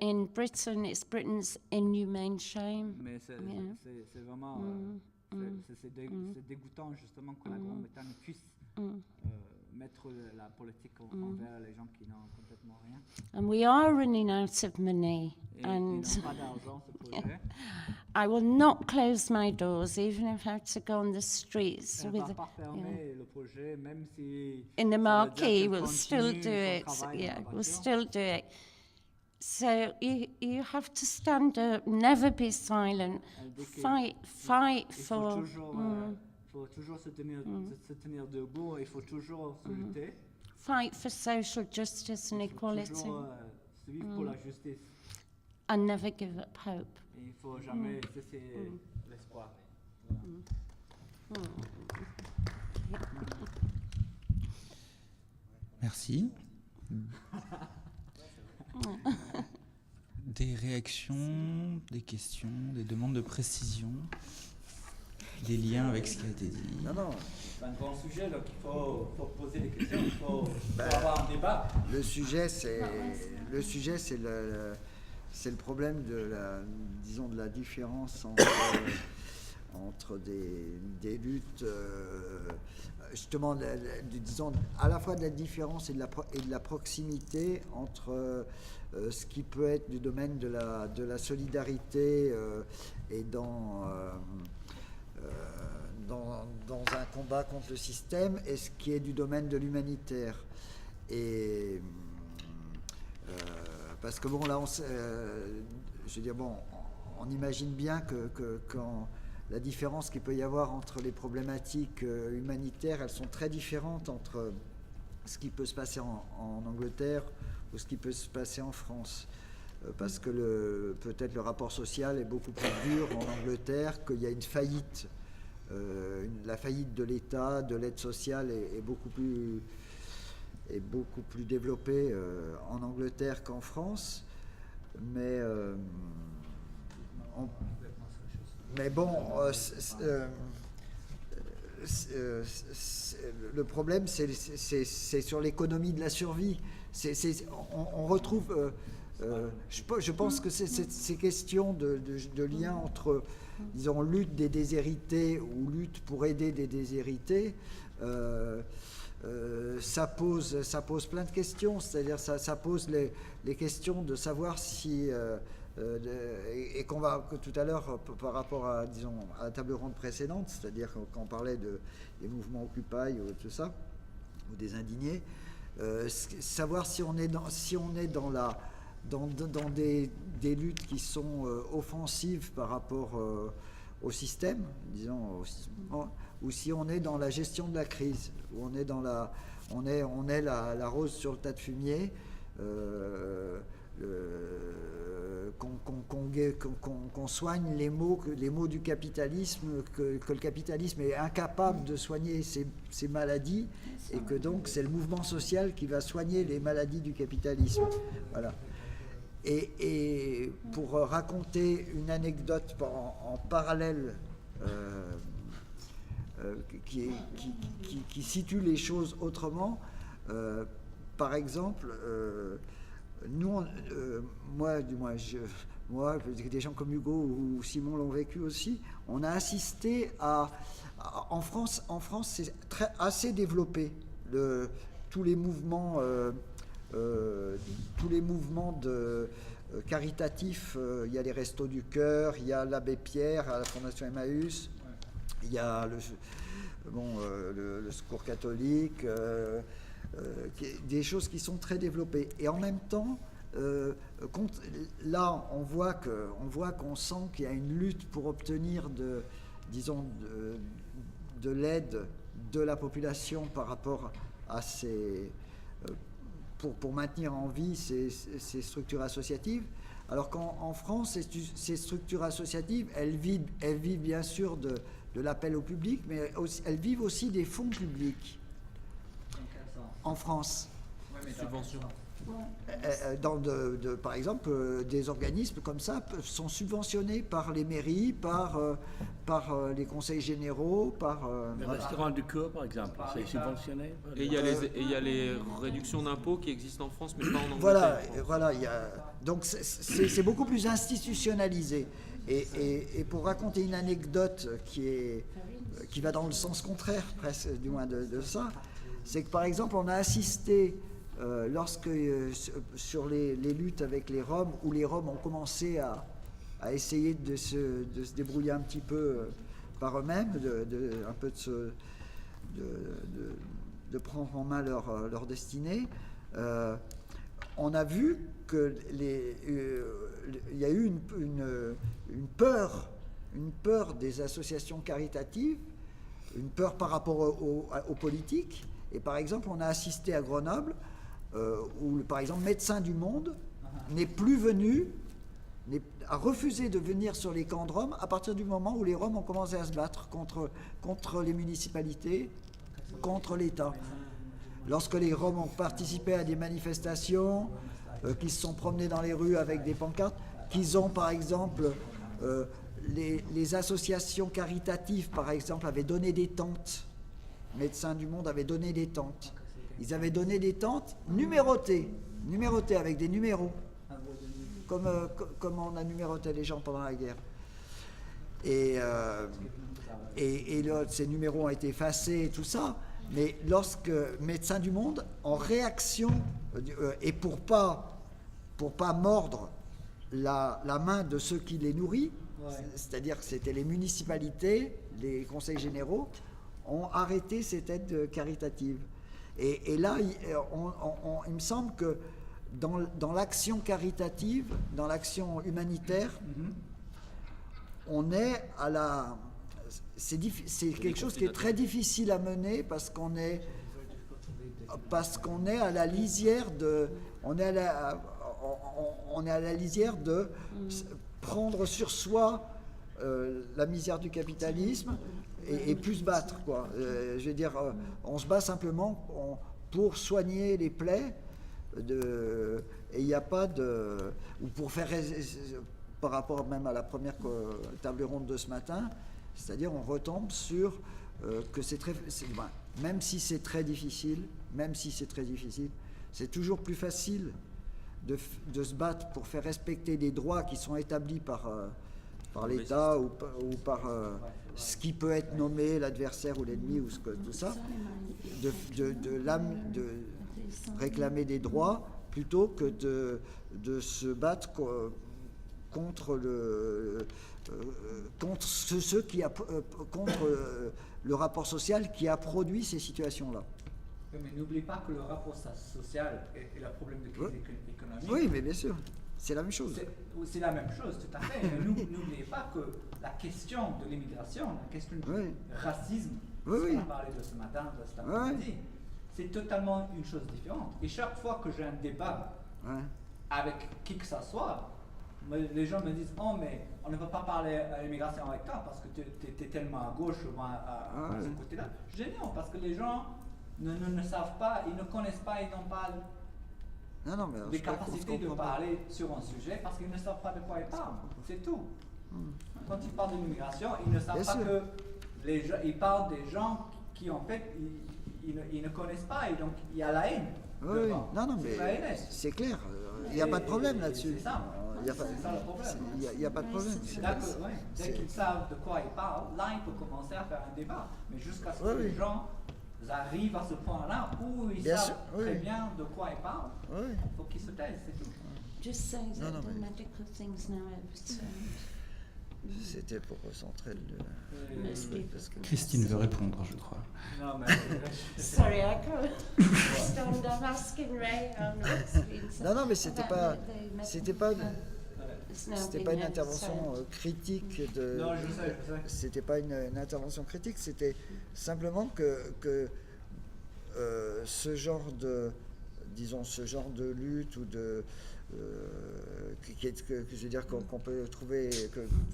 Speaker 6: in Britain, it's Britain's inhumane shame.
Speaker 7: mais c'est vraiment c'est dégoûtant justement que la Grande-Bretagne puisse mettre la politique envers les gens qui n'ont complètement rien.
Speaker 6: And we are running out of money.
Speaker 7: Et ils
Speaker 6: And
Speaker 7: n'ont pas d'argent, ce projet.
Speaker 6: I will not close my doors, even if I have to go on the streets
Speaker 7: On ne
Speaker 6: with
Speaker 7: va pas fermer le projet, même si
Speaker 6: in the
Speaker 7: ça veut dire
Speaker 6: marquee.
Speaker 7: qu'elle
Speaker 6: We'll still
Speaker 7: continue
Speaker 6: do
Speaker 7: son
Speaker 6: it.
Speaker 7: travail
Speaker 6: Yeah,
Speaker 7: dans la
Speaker 6: we'll
Speaker 7: voiture.
Speaker 6: still do it. So you have to stand up, never be silent,
Speaker 7: Elle dit que
Speaker 6: fight
Speaker 7: il faut
Speaker 6: for.
Speaker 7: toujours se tenir debout, il faut toujours se lutter,
Speaker 6: Fight for social justice and
Speaker 7: il faut
Speaker 6: equality,
Speaker 7: toujours se vivre pour la justice.
Speaker 6: and never give up hope.
Speaker 7: Et il ne faut jamais cesser l'espoir.
Speaker 1: Merci. Des réactions, des questions, des demandes de précision, des liens avec ce qui a été dit.
Speaker 5: Non.
Speaker 4: C'est un grand sujet, donc il faut poser des questions, il faut avoir un débat.
Speaker 5: Le sujet, c'est le problème de la différence entre des luttes, justement, disons, à la fois de la différence et de la proximité entre ce qui peut être du domaine de la solidarité et dans un combat contre le système, et ce qui est du domaine de l'humanitaire. Et parce que bon, là, je veux dire, bon, on imagine bien que quand la différence qu'il peut y avoir entre les problématiques humanitaires, elles sont très différentes entre ce qui peut se passer en Angleterre ou ce qui peut se passer en France. Parce que peut-être le rapport social est beaucoup plus dur en Angleterre, qu'il y a une faillite. La faillite de l'État, de l'aide sociale est beaucoup plus développée en Angleterre qu'en France. Mais bon, le problème, c'est sur l'économie de la survie. On retrouve... je pense que ces questions de lien entre, disons, lutte des déshérités ou lutte pour aider des déshérités, ça pose plein de questions, c'est-à-dire ça pose les questions de savoir si et qu'on va tout à l'heure par rapport à, disons, à la table ronde précédente, c'est-à-dire quand on parlait des mouvements Occupy ou tout ça, ou des indignés, savoir si on est dans des luttes qui sont offensives par rapport au système, disons, ou si on est dans la gestion de la crise, où on est dans la rose sur le tas de fumier, qu'on soigne les maux du capitalisme, que le capitalisme est incapable de soigner ses maladies, et que donc c'est le mouvement social qui va soigner les maladies du capitalisme. Voilà. Et pour raconter une anecdote en parallèle qui situe les choses autrement, par exemple, nous, moi, des gens comme Hugo ou Simon l'ont vécu aussi, on a assisté en France c'est assez développé, tous les mouvements caritatifs. Il y a les Restos du Cœur, il y a l'Abbé Pierre à la Fondation Emmaüs, il y a le Secours catholique, des choses qui sont très développées. Et en même temps, là, on voit qu'on sent qu'il y a une lutte pour obtenir de l'aide de la population par rapport à pour maintenir en vie ces structures associatives. Alors qu'en France, ces structures associatives, elles vivent bien sûr de l'appel au public, mais elles vivent aussi des fonds publics. En France.
Speaker 3: Subventions.
Speaker 5: Par exemple, des organismes comme ça sont subventionnés par les mairies, par les conseils généraux, par...
Speaker 4: Le restaurant du Coeur, par exemple, c'est subventionné.
Speaker 3: Et il y a les réductions d'impôts qui existent en France, mais pas en Angleterre.
Speaker 5: Voilà. Donc c'est beaucoup plus institutionnalisé. Et pour raconter une anecdote qui va dans le sens contraire, presque, du moins de ça, c'est que par exemple, on a assisté sur les luttes avec les Roms, où les Roms ont commencé à essayer de se débrouiller un petit peu par eux-mêmes, de prendre en main leur destinée. On a vu il y a eu une peur des associations caritatives, une peur par rapport aux politiques. Et par exemple, on a assisté à Grenoble, où par exemple Médecins du Monde n'est plus venu, a refusé de venir sur les camps de Roms à partir du moment où les Roms ont commencé à se battre contre les municipalités, contre l'État. Lorsque les Roms ont participé à des manifestations, qu'ils se sont promenés dans les rues avec des pancartes, qu'ils ont par exemple, les associations caritatives par exemple avaient donné des tentes. Médecins du Monde avaient donné des tentes. Ils avaient donné des tentes numérotées avec des numéros, comme on a numéroté les gens pendant la guerre. Et ces numéros ont été effacés et tout ça. Mais lorsque Médecins du Monde, en réaction, et pour pas mordre la main de ceux qui les nourrissent, c'est-à-dire que c'était les municipalités, les conseils généraux, ont arrêté cette aide caritative. Et là, il me semble que dans l'action caritative, dans l'action humanitaire, on est à la... C'est quelque chose qui est très difficile à mener parce qu'on est à la lisière de... On est à la lisière de prendre sur soi la misère du capitalisme et plus se battre, quoi. Je veux dire, on se bat simplement pour soigner les plaies, et il n'y a pas de... Ou pour faire... Par rapport même à la première table ronde de ce matin, c'est-à-dire on retombe sur que même si c'est très difficile, c'est toujours plus facile de se battre pour faire respecter des droits qui sont établis par l'État ou ce qui peut être nommé l'adversaire ou l'ennemi ou tout ça, de réclamer des droits plutôt que de se battre contre le rapport social qui a produit ces situations-là.
Speaker 7: Mais n'oublie pas que le rapport social et le problème de crise économique.
Speaker 5: Oui, mais bien sûr, c'est la même chose.
Speaker 7: C'est la même chose, tout à fait. Mais n'oubliez pas que la question de l'immigration, la question du racisme, on a parlé de ce matin, de cet après-midi, c'est totalement une chose différente. Et chaque fois que j'ai un débat avec qui que ce soit, les gens me disent « Oh, mais on ne peut pas parler à l'immigration avec toi parce que tu es tellement à gauche ou à ce côté-là. » Je dis non, parce que les gens ne savent pas, ils ne connaissent pas, ils n'ont pas des capacités de parler sur un sujet parce qu'ils ne savent pas de quoi ils parlent. C'est tout. Quand ils parlent de l'immigration, ils ne savent pas que les gens, ils parlent des gens qui en fait, ils ne connaissent pas et donc il y a la haine.
Speaker 5: Oui, non, mais c'est clair. Il n'y a pas de problème là-dessus.
Speaker 7: C'est ça.
Speaker 5: C'est ça le problème. Il n'y a pas de problème.
Speaker 7: Dès qu'ils savent de quoi ils parlent, là, ils peuvent commencer à faire un débat. Mais jusqu'à ce que les gens arrivent à ce point-là où ils savent très bien de quoi ils parlent, il faut qu'ils se taisent, c'est tout.
Speaker 6: Just say that the medical thing's now overturned.
Speaker 5: C'était pour recentrer le...
Speaker 8: Christine veut répondre, je crois.
Speaker 7: Non, mais...
Speaker 6: Sorry, I can't stand up asking Ray how it's been.
Speaker 5: Non, mais c'était pas une intervention critique de.
Speaker 7: Non, je sais.
Speaker 5: C'était pas une intervention critique, c'était simplement que ce genre de lutte ou de je veux dire qu'on peut trouver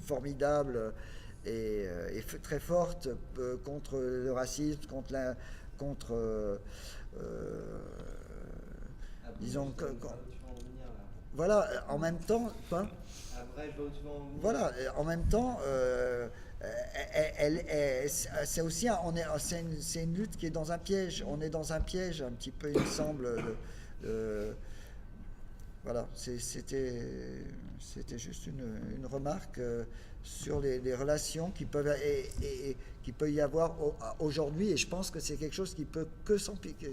Speaker 5: formidable et très forte contre le racisme, disons voilà, en même temps quoi.
Speaker 9: Après, je vois où tu vas en venir.
Speaker 5: Voilà, en même temps, c'est aussi c'est une lutte qui est dans un piège. On est dans un piège un petit peu, il me semble. Voilà, c'était juste une remarque sur les relations qui peuvent qui peut y avoir aujourd'hui, et je pense que c'est quelque chose qui peut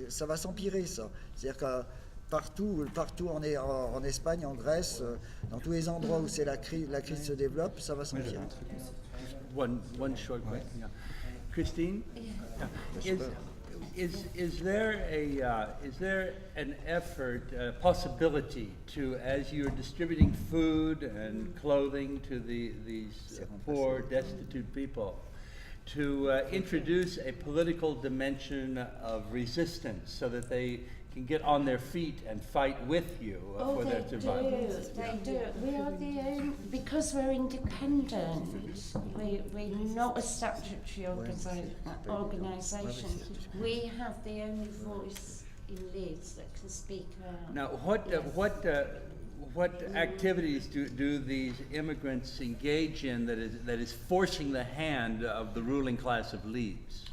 Speaker 5: ça va s'empirer, ça. C'est-à-dire que partout en Espagne, en Grèce, dans tous les endroits où la crise se développe, ça va s'empirer.
Speaker 4: One short question. Yeah. Christine, is there an effort, a possibility to, as you're distributing food and clothing to these poor, destitute people, to introduce a political dimension of resistance so that they can get on their feet and fight with you for their survival?
Speaker 6: They do. We are the only, because we're independent, we're not a statutory organisation. We have the only voice in Leeds that can speak out.
Speaker 4: Now, what activities do these immigrants engage in that is forcing the hand of the ruling class of Leeds?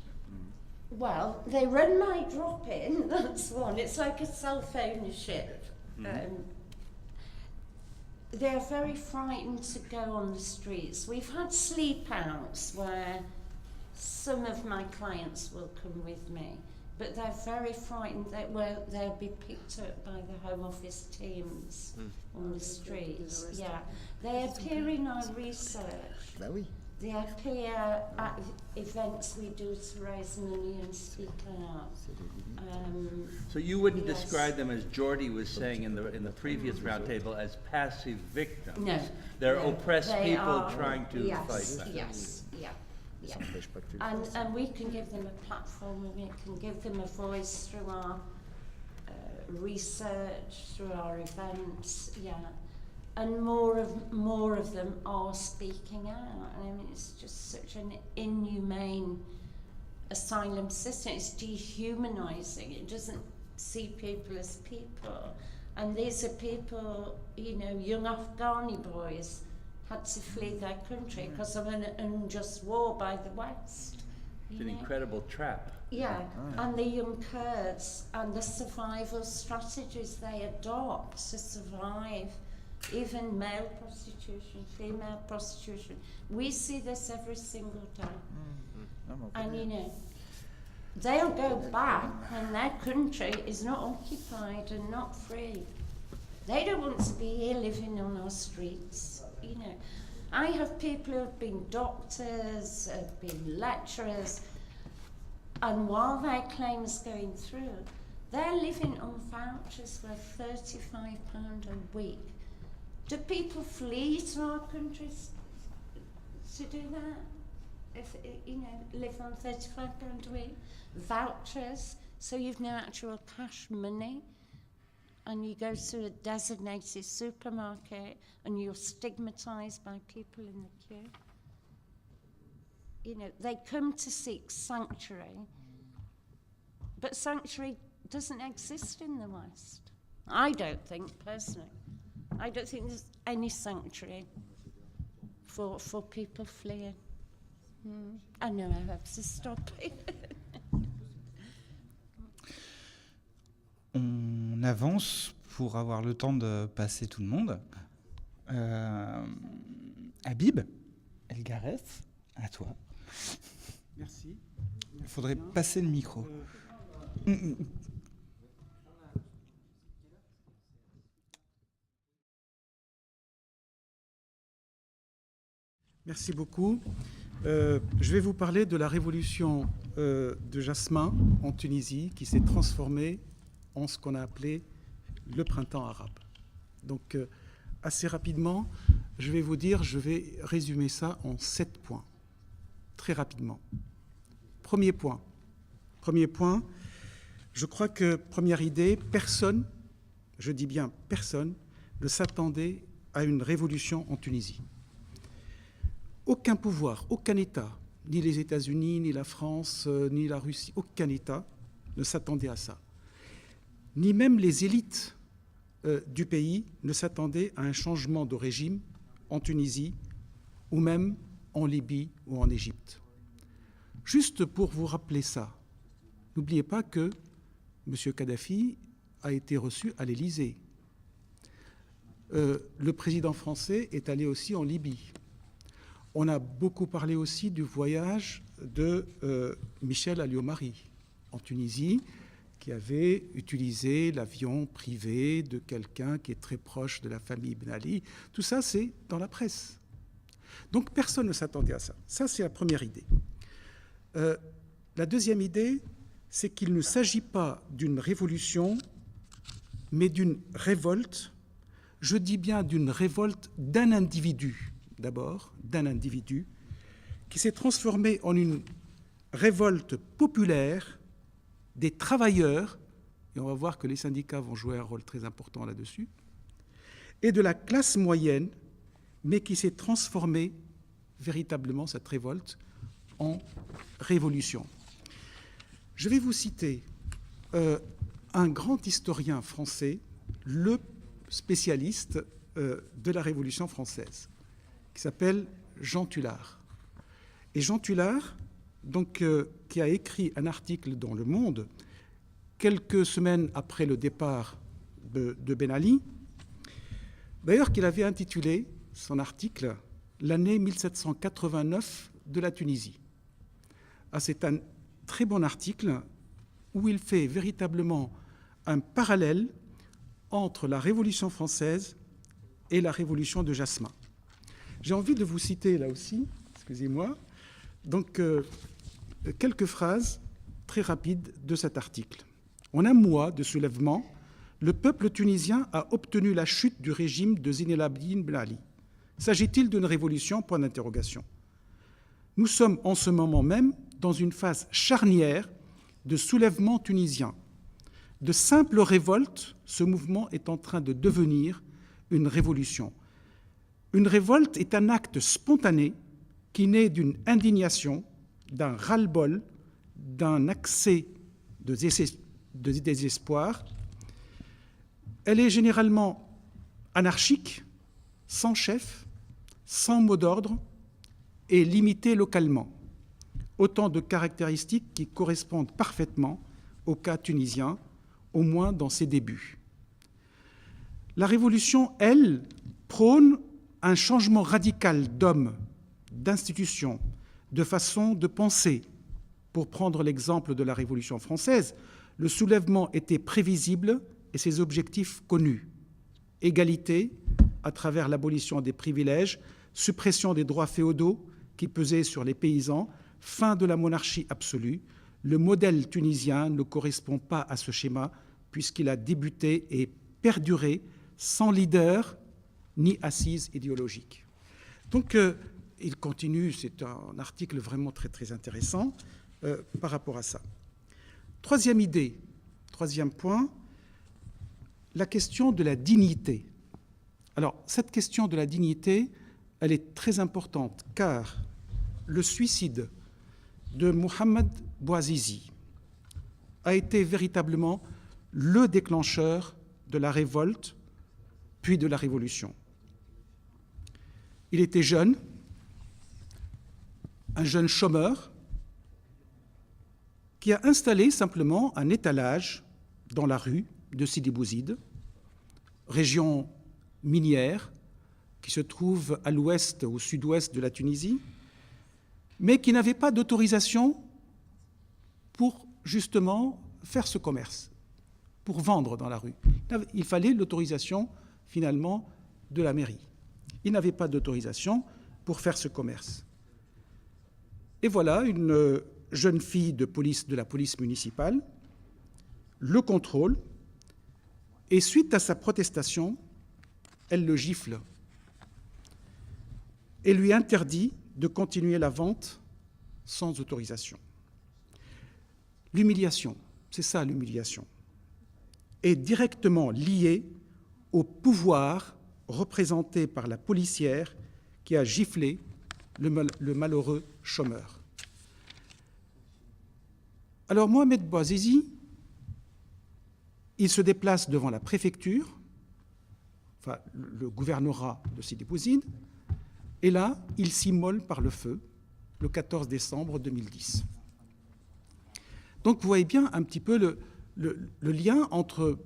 Speaker 6: Well, they run my drop-in, that's one. It's like a self-ownership. They're very frightened to go on the streets. We've had sleep-outs where some of my clients will come with me, but they're very frightened that they'll be picked up by the Home Office teams on the streets. Yeah, they appear in our research.
Speaker 5: Ben oui.
Speaker 6: They appear at events we do to raise money and speak out.
Speaker 4: So you wouldn't describe them, as Jordi was saying in the previous roundtable, as passive victims.
Speaker 6: No.
Speaker 4: They're oppressed people trying to fight back.
Speaker 6: Yes, yeah. And we can give them a platform, and we can give them a voice through our research, through our events, and more of them are speaking out. I mean, it's just such an inhumane asylum system. It's dehumanizing. It doesn't see people as people. And these are people, young Afghani boys had to flee their country because of an unjust war by the West.
Speaker 4: It's an incredible trap.
Speaker 6: Yeah, and the young Kurds and the survival strategies they adopt to survive even male prostitution, female prostitution. We see this every single day. And you know, they'll go back when their country is not occupied and not free. They don't want to be here living on our streets, you know. I have people who have been doctors, have been lecturers, and while their claim is going through, they're living on vouchers for £35 a week. Do people flee to our countries to do that? If, you know, live on £35 a week? Vouchers, so you've no actual cash money, and you go to a designated supermarket and you're stigmatized by people in the queue. You know, they come to seek sanctuary, but sanctuary doesn't exist in the West. I don't think, personally. I don't think there's any sanctuary for people fleeing. I know I have to stop.
Speaker 1: On avance pour avoir le temps de passer tout le monde. Habib, Elgareth, à toi.
Speaker 8: Merci.
Speaker 1: Il faudrait passer le micro.
Speaker 8: Merci beaucoup. Je vais vous parler de la révolution de Jasmin en Tunisie qui s'est transformée en ce qu'on a appelé le printemps arabe. Donc, assez rapidement, je vais résumer ça en 7 points, très rapidement. Premier point, je crois que, première idée, personne, je dis bien personne, ne s'attendait à une révolution en Tunisie. Aucun pouvoir, aucun État, ni les États-Unis, ni la France, ni la Russie, aucun État ne s'attendait à ça. Ni même les élites du pays ne s'attendaient à un changement de régime en Tunisie ou même en Libye ou en Égypte. Juste pour vous rappeler ça, n'oubliez pas que M. Kadhafi a été reçu à l'Élysée. Le président français est allé aussi en Libye. On a beaucoup parlé aussi du voyage de Michel Alliot-Marie en Tunisie, qui avait utilisé l'avion privé de quelqu'un qui est très proche de la famille Ben Ali. Tout ça, c'est dans la presse. Donc, personne ne s'attendait à ça. Ça, c'est la première idée. La deuxième idée, c'est qu'il ne s'agit pas d'une révolution, mais d'une révolte. Je dis bien d'une révolte d'un individu, d'abord, d'un individu, qui s'est transformé en une révolte populaire des travailleurs, et on va voir que les syndicats vont jouer un rôle très important là-dessus, et de la classe moyenne, mais qui s'est transformée véritablement, cette révolte, en révolution. Je vais vous citer un grand historien français, le spécialiste de la Révolution française, qui s'appelle Jean Tullard. Et Jean Tullard, donc, qui a écrit un article dans Le Monde quelques semaines après le départ de Ben Ali, d'ailleurs qu'il avait intitulé son article « L'année 1789 de la Tunisie ». Ah, c'est un très bon article où il fait véritablement un parallèle entre la Révolution française et la Révolution de Jasmin. J'ai envie de vous citer là aussi, excusez-moi, donc quelques phrases très rapides de cet article. En un mois de soulèvement, le peuple tunisien a obtenu la chute du régime de Zine El Abidine Ben Ali. S'agit-il d'une révolution ? Point d'interrogation. Nous sommes en ce moment même dans une phase charnière de soulèvement tunisien. De simple révolte, ce mouvement est en train de devenir une révolution. Une révolte est un acte spontané qui naît d'une indignation, d'un ras-le-bol, d'un accès de désespoir. Elle est généralement anarchique, sans chef, sans mot d'ordre et limitée localement. Autant de caractéristiques qui correspondent parfaitement au cas tunisien, au moins dans ses débuts. La révolution, elle, prône un changement radical d'hommes, d'institutions, de façon de penser. Pour prendre l'exemple de la Révolution française, le soulèvement était prévisible et ses objectifs connus. Égalité à travers l'abolition des privilèges, suppression des droits féodaux qui pesaient sur les paysans, fin de la monarchie absolue. Le modèle tunisien ne correspond pas à ce schéma puisqu'il a débuté et perduré sans leader ni assise idéologique. Donc, il continue, c'est un article vraiment très, très intéressant par rapport à ça. Troisième idée, troisième point, la question de la dignité. Alors, cette question de la dignité, elle est très importante, car le suicide de Mohamed Bouazizi a été véritablement le déclencheur de la révolte, puis de la révolution. Il était jeune, un jeune chômeur, qui a installé simplement un étalage dans la rue de Sidi Bouzid, région minière qui se trouve à l'ouest, au sud-ouest de la Tunisie, mais qui n'avait pas d'autorisation pour justement faire ce commerce, pour vendre dans la rue. Il fallait l'autorisation finalement de la mairie. Il n'avait pas d'autorisation pour faire ce commerce. Et voilà, une jeune fille de la police municipale le contrôle et suite à sa protestation, elle le gifle et lui interdit de continuer la vente sans autorisation. L'humiliation, c'est ça l'humiliation, est directement liée au pouvoir représenté par la policière qui a giflé le malheureux chômeur. Alors Mohamed Bouazizi, il se déplace devant la préfecture, enfin le gouvernorat de Sidi Bouzid, et là, il s'immole par le feu le 14 décembre 2010. Donc vous voyez bien un petit peu le lien entre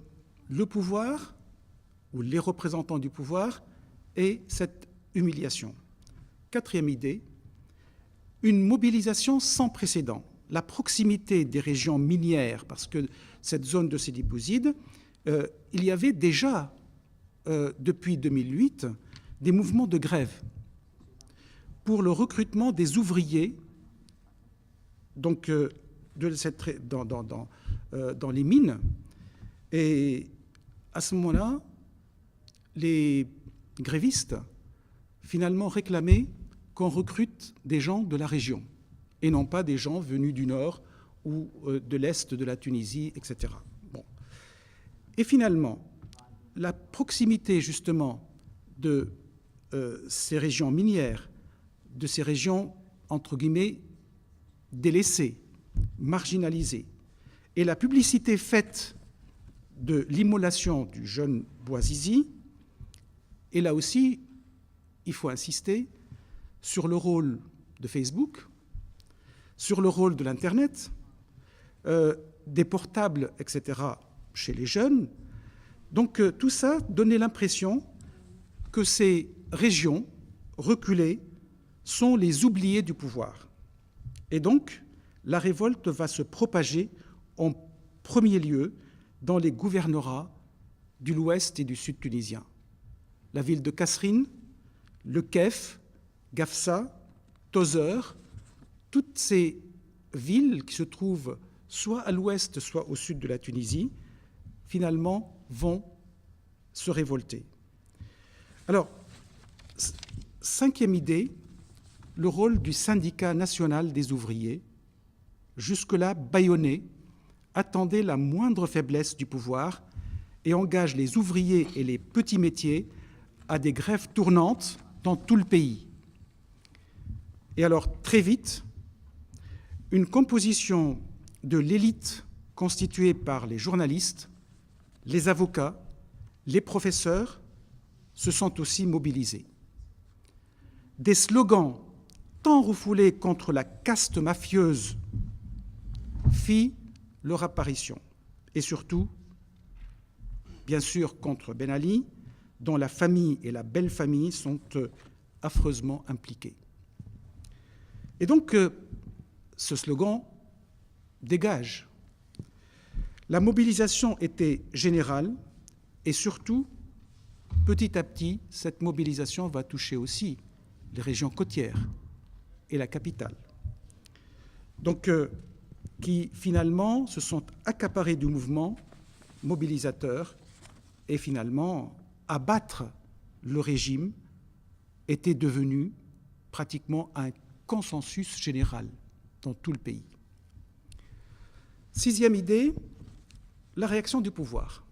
Speaker 8: le pouvoir, ou les représentants du pouvoir, et cette humiliation. Quatrième idée, une mobilisation sans précédent. La proximité des régions minières, parce que cette zone de Sidi Bouzid, il y avait déjà, depuis 2008, des mouvements de grève pour le recrutement des ouvriers donc, dans les mines. Et à ce moment-là, les grévistes, finalement, réclamaient qu'on recrute des gens de la région et non pas des gens venus du nord ou de l'est de la Tunisie, etc. Bon. Et finalement, la proximité, justement, de ces régions minières, de ces régions, entre guillemets, délaissées, marginalisées, et la publicité faite de l'immolation du jeune Bouazizi, et là aussi, il faut insister sur le rôle de Facebook, sur le rôle de l'Internet, des portables, etc., chez les jeunes. Donc tout ça donnait l'impression que ces régions reculées sont les oubliées du pouvoir. Et donc, la révolte va se propager en premier lieu dans les gouvernorats de l'ouest et du sud tunisien. La ville de Kasserine, le Kef, Gafsa, Tozeur, toutes ces villes qui se trouvent soit à l'ouest, soit au sud de la Tunisie, finalement vont se révolter. Alors, cinquième idée, le rôle du syndicat national des ouvriers, jusque-là bâillonné, attendait la moindre faiblesse du pouvoir et engage les ouvriers et les petits métiers à des grèves tournantes dans tout le pays. Et alors, très vite, une composition de l'élite constituée par les journalistes, les avocats, les professeurs se sont aussi mobilisés. Des slogans tant refoulés contre la caste mafieuse fit leur apparition. Et surtout, bien sûr, contre Ben Ali, dont la famille et la belle famille sont affreusement impliquées. Et donc, ce slogan dégage. La mobilisation était générale et surtout, petit à petit, cette mobilisation va toucher aussi les régions côtières et la capitale. Donc, qui finalement se sont accaparés du mouvement mobilisateur et finalement abattre le régime était devenu pratiquement un consensus général dans tout le pays. Sixième idée, la réaction du pouvoir.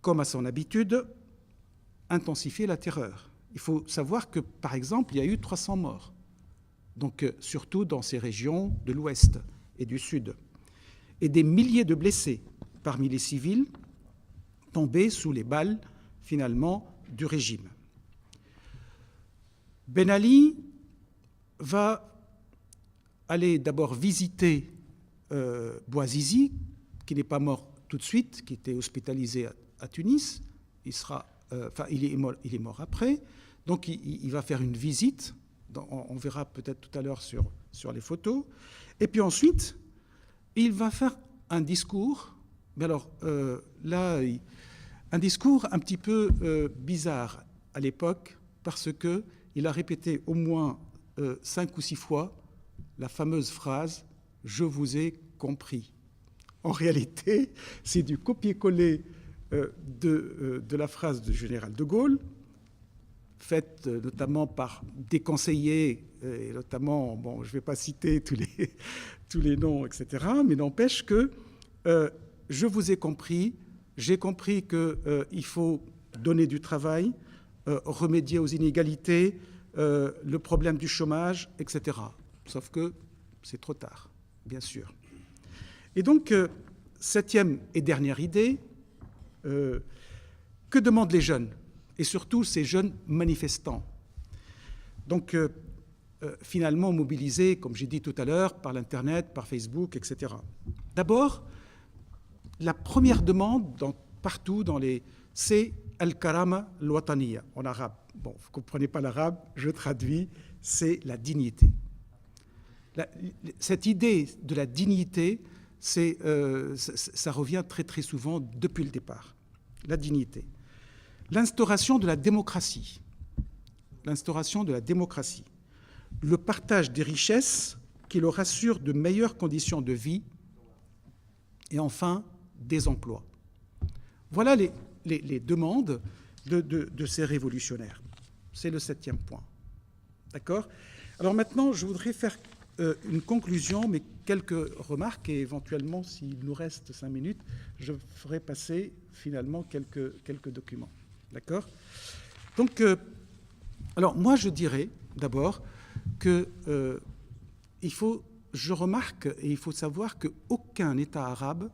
Speaker 8: Comme à son habitude, intensifier la terreur. Il faut savoir que, par exemple, il y a eu 300 morts, donc surtout dans ces régions de l'Ouest et du Sud, et des milliers de blessés parmi les civils tombés sous les balles, finalement, du régime. Ben Ali va aller d'abord visiter Bouazizi, qui n'est pas mort tout de suite, qui était hospitalisé à Tunis. Il est mort après. Donc il va faire une visite. On verra peut-être tout à l'heure sur les photos. Et puis ensuite, il va faire un discours. Mais alors là, un discours un petit peu bizarre à l'époque, parce qu'il a répété au moins 5 ou 6 fois la fameuse phrase « Je vous ai compris ». En réalité, c'est du copier-coller de la phrase du général de Gaulle, faite notamment par des conseillers, et notamment, bon, je ne vais pas citer tous les noms, etc., mais n'empêche que je vous ai compris, j'ai compris qu'il faut donner du travail, remédier aux inégalités, le problème du chômage, etc. Sauf que c'est trop tard, bien sûr. Et donc, septième et dernière idée, que demandent les jeunes, et surtout ces jeunes manifestants? Donc, finalement mobilisés, comme j'ai dit tout à l'heure, par l'Internet, par Facebook, etc. D'abord, la première demande partout c'est Al-Karama al-Wataniya, en arabe. Bon, vous ne comprenez pas l'arabe, je traduis, c'est la dignité. Cette idée de la dignité, ça revient très très souvent depuis le départ. La dignité. L'instauration de la démocratie. L'instauration de la démocratie. Le partage des richesses qui leur assure de meilleures conditions de vie. Et enfin, des emplois. Voilà les demandes de ces révolutionnaires. C'est le 7e point. D'accord ? Alors maintenant, je voudrais faire une conclusion, mais quelques remarques, et éventuellement, s'il nous reste 5 minutes, je ferai passer finalement quelques documents. D'accord ? Donc, alors moi, je dirais d'abord que je remarque, et il faut savoir qu'aucun État arabe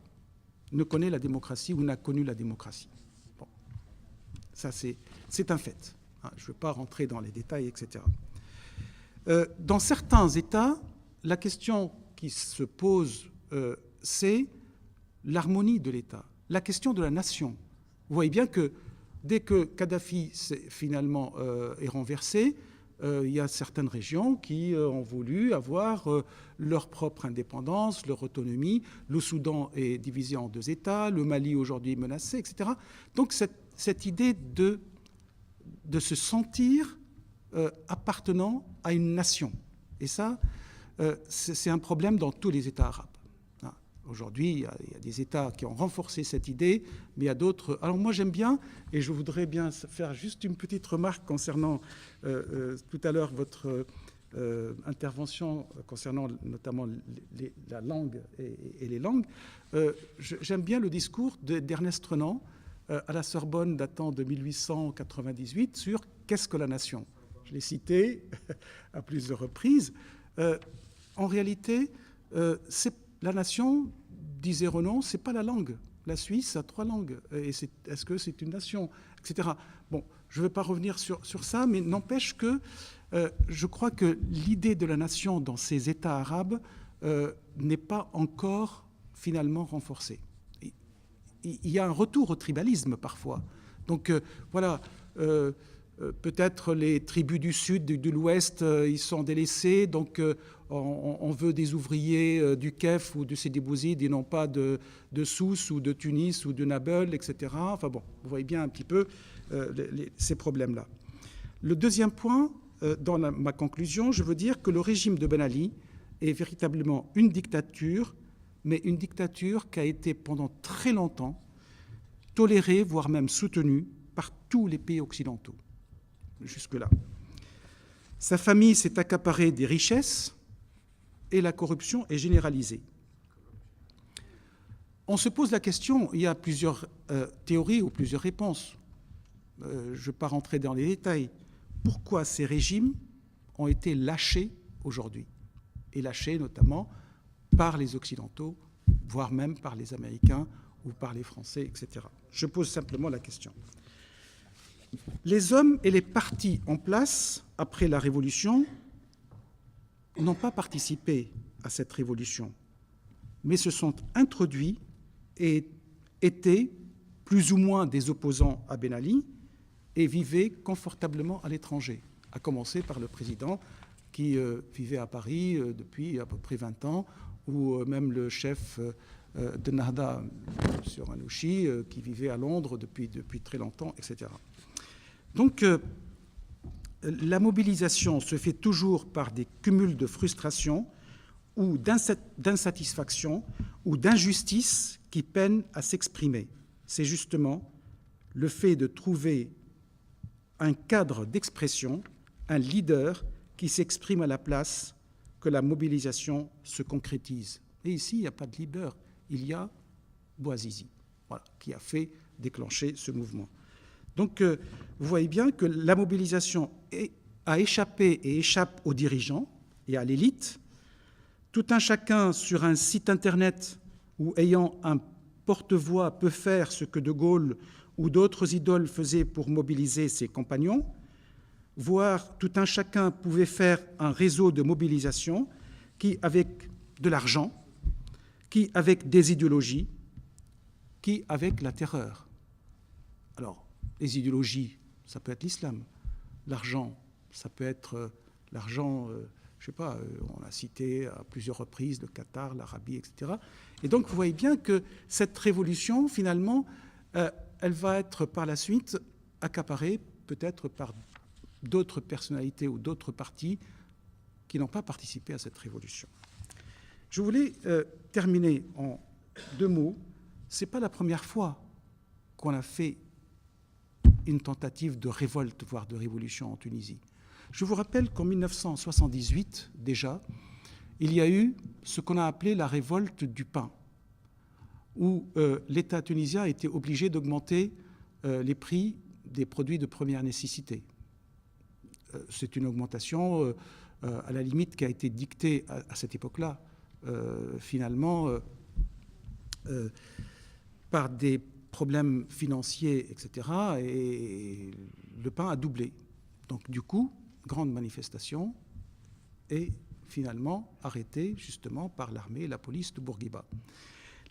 Speaker 8: ne connaît la démocratie ou n'a connu la démocratie. Bon, ça c'est un fait. Hein, je ne veux pas rentrer dans les détails, etc. Dans certains États, la question qui se pose, c'est l'harmonie de l'État, la question de la nation. Vous voyez bien que dès que Kadhafi finalement est renversé, il y a certaines régions qui ont voulu avoir leur propre indépendance, leur autonomie. Le Soudan est divisé en 2 États, le Mali aujourd'hui est menacé, etc. Donc cette idée de se sentir appartenant à une nation. Et ça, c'est un problème dans tous les États arabes. Aujourd'hui, il y a des États qui ont renforcé cette idée, mais il y a d'autres. Alors moi, j'aime bien, et je voudrais bien faire juste une petite remarque concernant tout à l'heure votre intervention concernant notamment la langue et les langues. J'aime bien le discours d'Ernest Renan à la Sorbonne datant de 1898 sur « Qu'est-ce que la nation ?» Je l'ai cité à plusieurs reprises. En réalité, la nation, disait Renan, c'est pas la langue. La Suisse a 3 langues. Et est-ce que c'est une nation, etc. Bon, je ne vais pas revenir sur ça, mais n'empêche que je crois que l'idée de la nation dans ces États arabes n'est pas encore finalement renforcée. Il y a un retour au tribalisme parfois Donc voilà, peut-être les tribus du sud, de l'ouest, ils sont délaissés, donc on veut des ouvriers du Kef ou du Sidi Bouzid et non pas de Sousse ou de Tunis ou de Nabeul, etc. Enfin bon, vous voyez bien un petit peu ces problèmes-là. Le deuxième point, dans ma conclusion, je veux dire que le régime de Ben Ali est véritablement une dictature, mais une dictature qui a été pendant très longtemps tolérée, voire même soutenue par tous les pays occidentaux, jusque-là. Sa famille s'est accaparée des richesses et la corruption est généralisée. On se pose la question, il y a plusieurs théories ou plusieurs réponses. Je ne vais pas rentrer dans les détails. Pourquoi ces régimes ont été lâchés aujourd'hui? Et lâchés notamment par les Occidentaux, voire même par les Américains ou par les Français, etc. Je pose simplement la question. Les hommes et les partis en place après la Révolution n'ont pas participé à cette révolution, mais se sont introduits et étaient plus ou moins des opposants à Ben Ali et vivaient confortablement à l'étranger, à commencer par le président qui vivait à Paris depuis à peu près 20 ans, ou même le chef de Nahda, M. Ranouchi, qui vivait à Londres depuis très longtemps, etc. Donc, la mobilisation se fait toujours par des cumuls de frustration ou d'insatisfaction ou d'injustice qui peinent à s'exprimer. C'est justement le fait de trouver un cadre d'expression, un leader qui s'exprime à la place que la mobilisation se concrétise. Et ici, il n'y a pas de leader, il y a Bouazizi, voilà, qui a fait déclencher ce mouvement. Donc, vous voyez bien que la mobilisation a échappé et échappe aux dirigeants et à l'élite. Tout un chacun sur un site internet ou ayant un porte-voix peut faire ce que De Gaulle ou d'autres idoles faisaient pour mobiliser ses compagnons, voire tout un chacun pouvait faire un réseau de mobilisation qui, avec de l'argent, qui, avec des idéologies, qui, avec la terreur. Alors, les idéologies, ça peut être l'islam. L'argent, ça peut être l'argent, je ne sais pas, on a cité à plusieurs reprises le Qatar, l'Arabie, etc. Et donc, vous voyez bien que cette révolution, finalement, elle va être par la suite accaparée peut-être par d'autres personnalités ou d'autres partis qui n'ont pas participé à cette révolution. Je voulais terminer en 2 mots. Ce n'est pas la première fois qu'on a fait une tentative de révolte, voire de révolution en Tunisie. Je vous rappelle qu'en 1978, déjà, il y a eu ce qu'on a appelé la révolte du pain, où l'État tunisien a été obligé d'augmenter les prix des produits de première nécessité. C'est une augmentation, à la limite, qui a été dictée à cette époque-là, finalement, par des problèmes financiers, etc. Et le pain a doublé. Donc, du coup, grande manifestation et finalement arrêtée justement par l'armée et la police de Bourguiba.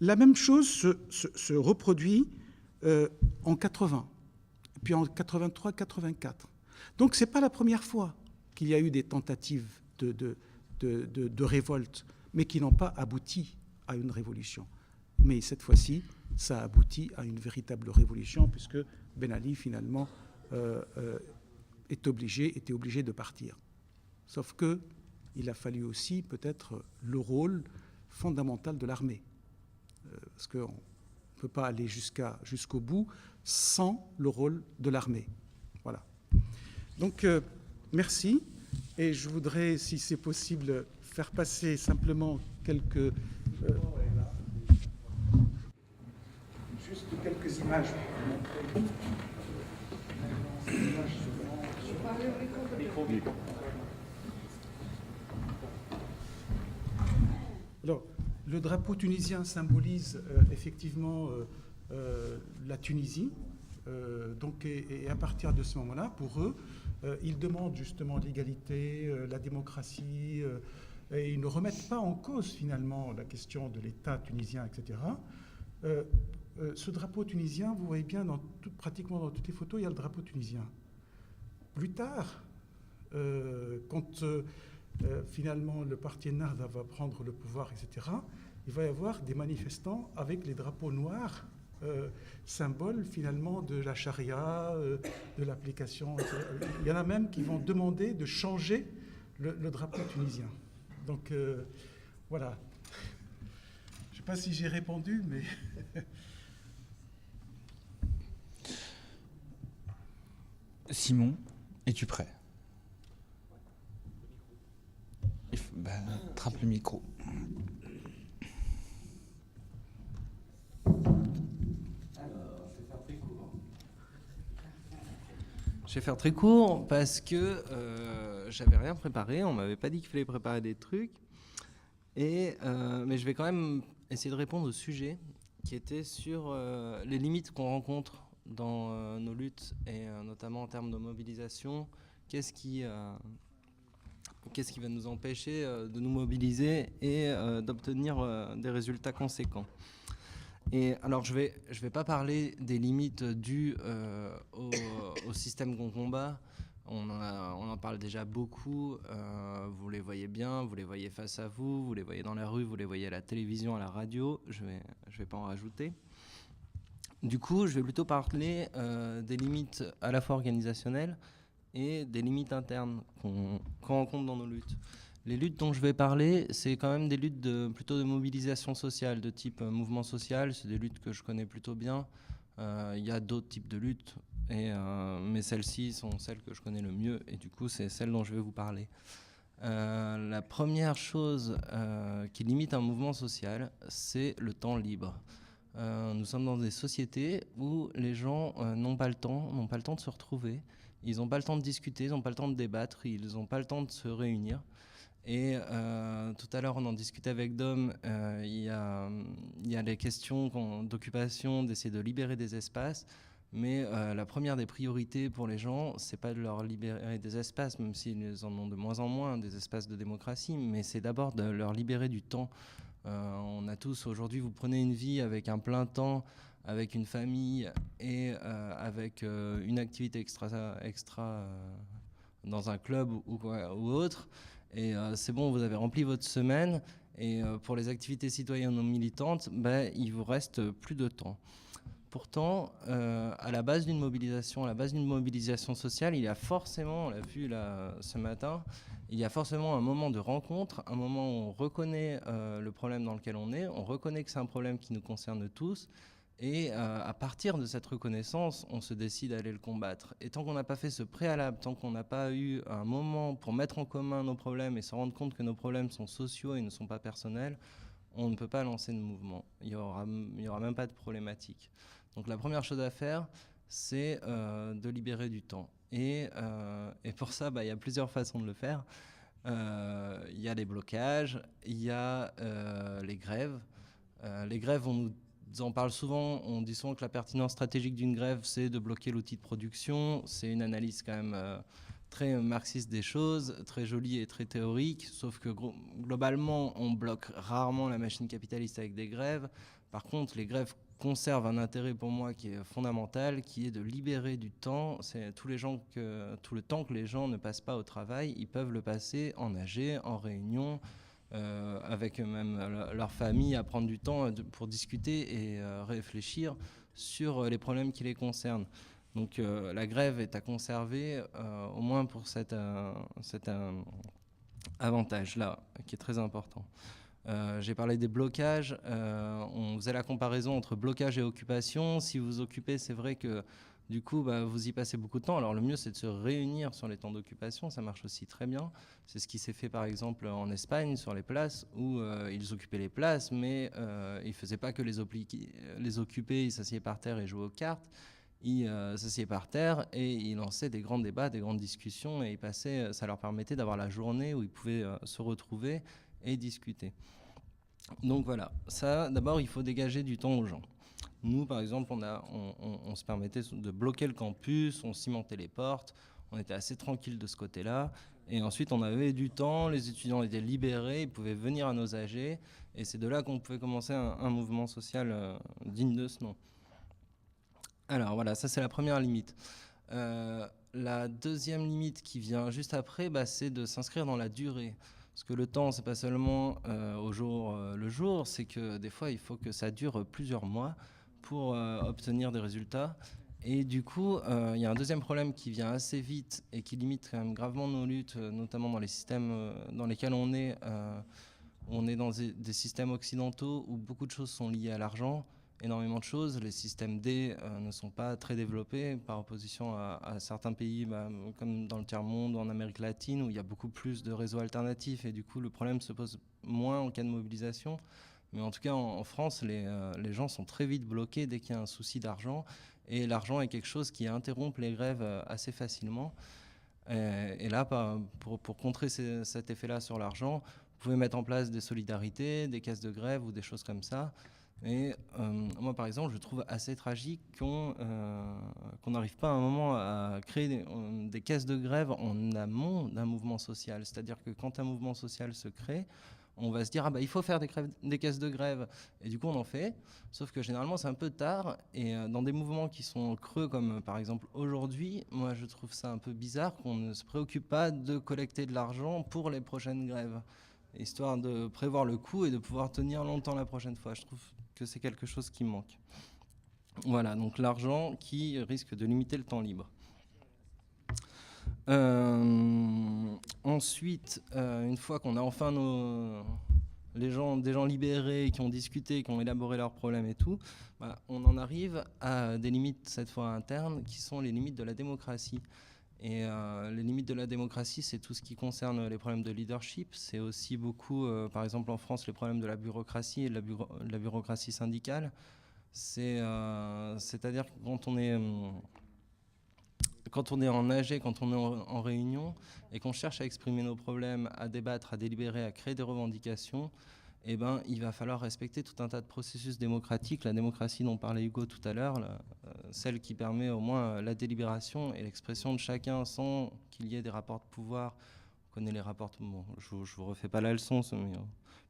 Speaker 8: La même chose se reproduit en 80, puis en 83-84. Donc, ce n'est pas la première fois qu'il y a eu des tentatives de révolte, mais qui n'ont pas abouti à une révolution. Mais cette fois-ci, ça a abouti à une véritable révolution, puisque Ben Ali, finalement, était obligé de partir. Sauf qu'il a fallu aussi peut-être le rôle fondamental de l'armée. Parce qu'on ne peut pas aller jusqu'au bout sans le rôle de l'armée. Voilà. Donc, merci. Et je voudrais, si c'est possible, faire passer simplement quelques... juste quelques images pour montrer. Alors, le drapeau tunisien symbolise effectivement la Tunisie. Donc, et à partir de ce moment-là, pour eux, ils demandent justement l'égalité, la démocratie, et ils ne remettent pas en cause finalement la question de l'État tunisien, etc. ce drapeau tunisien, vous voyez bien, pratiquement dans toutes les photos, il y a le drapeau tunisien. Plus tard, quand finalement le parti Ennahda va prendre le pouvoir, etc., il va y avoir des manifestants avec les drapeaux noirs, symbole finalement de la charia, de l'application. Il y en a même qui vont demander de changer le drapeau tunisien. Donc voilà. Je ne sais pas si j'ai répondu, mais...
Speaker 10: Simon, es-tu prêt? Attrape le micro.
Speaker 11: Je vais faire très court parce que j'avais rien préparé, on m'avait pas dit qu'il fallait préparer des trucs. Mais je vais quand même essayer de répondre au sujet qui était sur les limites qu'on rencontre dans nos luttes et notamment en termes de mobilisation. Qu'est-ce qui va nous empêcher de nous mobiliser et d'obtenir des résultats conséquents? Et alors, je vais pas parler des limites dues au système qu'on combat. On en parle déjà beaucoup. Vous les voyez bien, vous les voyez face à vous, vous les voyez dans la rue, vous les voyez à la télévision, à la radio. Je vais pas en rajouter. Du coup, je vais plutôt parler des limites à la fois organisationnelles et des limites internes qu'on rencontre dans nos luttes. Les luttes dont je vais parler, c'est quand même des luttes plutôt de mobilisation sociale, de type mouvement social. C'est des luttes que je connais plutôt bien. Il y a d'autres types de luttes, mais celles-ci sont celles que je connais le mieux, et du coup, c'est celles dont je vais vous parler. La première chose qui limite un mouvement social, c'est le temps libre. Nous sommes dans des sociétés où les gens n'ont pas le temps de se retrouver. Ils n'ont pas le temps de discuter, ils n'ont pas le temps de débattre, ils n'ont pas le temps de se réunir. Et tout à l'heure, on en discutait avec Dom, il y a les questions d'occupation, d'essayer de libérer des espaces, mais la première des priorités pour les gens, c'est pas de leur libérer des espaces, même s'ils en ont de moins en moins, des espaces de démocratie, mais c'est d'abord de leur libérer du temps. On a tous, aujourd'hui, vous prenez une vie avec un plein temps, avec une famille et avec une activité extra dans un club ou autre. Et c'est bon, vous avez rempli votre semaine. Et pour les activités citoyennes ou militantes, il vous reste plus de temps. Pourtant, à la base d'une mobilisation sociale, il y a forcément, on l'a vu là ce matin, il y a forcément un moment de rencontre, un moment où on reconnaît le problème dans lequel on est, on reconnaît que c'est un problème qui nous concerne tous. Et à partir de cette reconnaissance, on se décide à aller le combattre. Et tant qu'on n'a pas fait ce préalable, tant qu'on n'a pas eu un moment pour mettre en commun nos problèmes et se rendre compte que nos problèmes sont sociaux et ne sont pas personnels, on ne peut pas lancer de mouvement. Il n'y aura même pas de problématique. Donc la première chose à faire, c'est de libérer du temps. Et pour ça, il y a plusieurs façons de le faire. Il y a les blocages, il y a les grèves. Les grèves, on en parle souvent, on dit souvent que la pertinence stratégique d'une grève, c'est de bloquer l'outil de production. C'est une analyse quand même très marxiste des choses, très jolie et très théorique, sauf que globalement, on bloque rarement la machine capitaliste avec des grèves. Par contre, les grèves conservent un intérêt pour moi qui est fondamental, qui est de libérer du temps. C'est tout le temps que les gens ne passent pas au travail, ils peuvent le passer en AG, en réunion, avec même leur famille, à prendre du temps pour discuter et réfléchir sur les problèmes qui les concernent. Donc la grève est à conserver, au moins pour cet avantage-là, qui est très important. J'ai parlé des blocages, on faisait la comparaison entre blocage et occupation. Si vous occupez, c'est vrai que du coup, vous y passez beaucoup de temps. Alors le mieux, c'est de se réunir sur les temps d'occupation, ça marche aussi très bien. C'est ce qui s'est fait par exemple en Espagne, sur les places, où ils occupaient les places, mais ils ne faisaient pas que les occupés, ils s'assiedent par terre et jouaient aux cartes. Ils s'assiedent par terre et ils lançaient des grands débats, des grandes discussions, et ça leur permettait d'avoir la journée où ils pouvaient se retrouver et discuter. Donc voilà, ça d'abord il faut dégager du temps aux gens. Nous par exemple on se permettait de bloquer le campus, on cimentait les portes, on était assez tranquille de ce côté-là. Et ensuite, on avait du temps, les étudiants étaient libérés, ils pouvaient venir à nos AG, et c'est de là qu'on pouvait commencer un mouvement social digne de ce nom. Alors voilà, ça c'est la première limite. La deuxième limite qui vient juste après, c'est de s'inscrire dans la durée. Parce que le temps, c'est pas seulement au jour le jour, c'est que des fois, il faut que ça dure plusieurs mois pour obtenir des résultats. Et du coup, il y a un deuxième problème qui vient assez vite et qui limite quand même gravement nos luttes, notamment dans les systèmes dans lesquels on est dans des systèmes occidentaux où beaucoup de choses sont liées à l'argent, énormément de choses. Les systèmes D ne sont pas très développés par opposition à certains pays comme dans le tiers-monde ou en Amérique latine où il y a beaucoup plus de réseaux alternatifs et du coup le problème se pose moins en cas de mobilisation. Mais en tout cas en France, les gens sont très vite bloqués dès qu'il y a un souci d'argent et l'argent est quelque chose qui interrompt les grèves assez facilement. Et là, pour contrer cet effet-là sur l'argent, vous pouvez mettre en place des solidarités, des caisses de grève ou des choses comme ça. Et moi, par exemple, je trouve assez tragique qu'on n'arrive pas à un moment à créer des caisses de grève en amont d'un mouvement social. C'est-à-dire que quand un mouvement social se crée, on va se dire il faut faire des caisses de grève. Et du coup, on en fait. Sauf que généralement, c'est un peu tard. Et dans des mouvements qui sont creux, comme par exemple aujourd'hui, moi, je trouve ça un peu bizarre qu'on ne se préoccupe pas de collecter de l'argent pour les prochaines grèves, histoire de prévoir le coût et de pouvoir tenir longtemps la prochaine fois. Je trouve que c'est quelque chose qui manque. Voilà, donc l'argent qui risque de limiter le temps libre. Ensuite, une fois qu'on a enfin des gens libérés, qui ont discuté, qui ont élaboré leurs problèmes et tout, on en arrive à des limites, cette fois internes, qui sont les limites de la démocratie. Et les limites de la démocratie, c'est tout ce qui concerne les problèmes de leadership. C'est aussi beaucoup, par exemple en France, les problèmes de la bureaucratie et de la bureaucratie syndicale. C'est-à-dire que quand on est en AG, quand on est en réunion et qu'on cherche à exprimer nos problèmes, à débattre, à délibérer, à créer des revendications, il va falloir respecter tout un tas de processus démocratiques. La démocratie dont parlait Hugo tout à l'heure, celle qui permet au moins la délibération et l'expression de chacun sans qu'il y ait des rapports de pouvoir. On connaît les rapports de pouvoir. Je ne vous refais pas la leçon, mais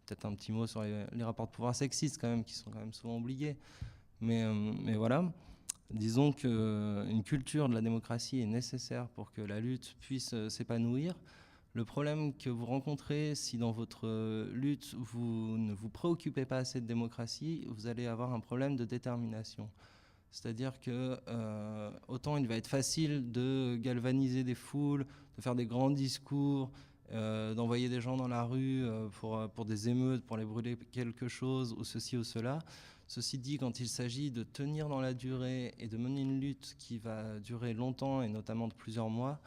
Speaker 11: peut-être un petit mot sur les rapports de pouvoir sexistes quand même, qui sont quand même souvent oubliés. Mais voilà. Disons qu'une culture de la démocratie est nécessaire pour que la lutte puisse s'épanouir. Le problème que vous rencontrez, si dans votre lutte, vous ne vous préoccupez pas assez de démocratie, vous allez avoir un problème de détermination. C'est-à-dire que autant il va être facile de galvaniser des foules, de faire des grands discours, d'envoyer des gens dans la rue pour des émeutes, pour les brûler quelque chose, ou ceci ou cela. Ceci dit, quand il s'agit de tenir dans la durée et de mener une lutte qui va durer longtemps, et notamment de plusieurs mois,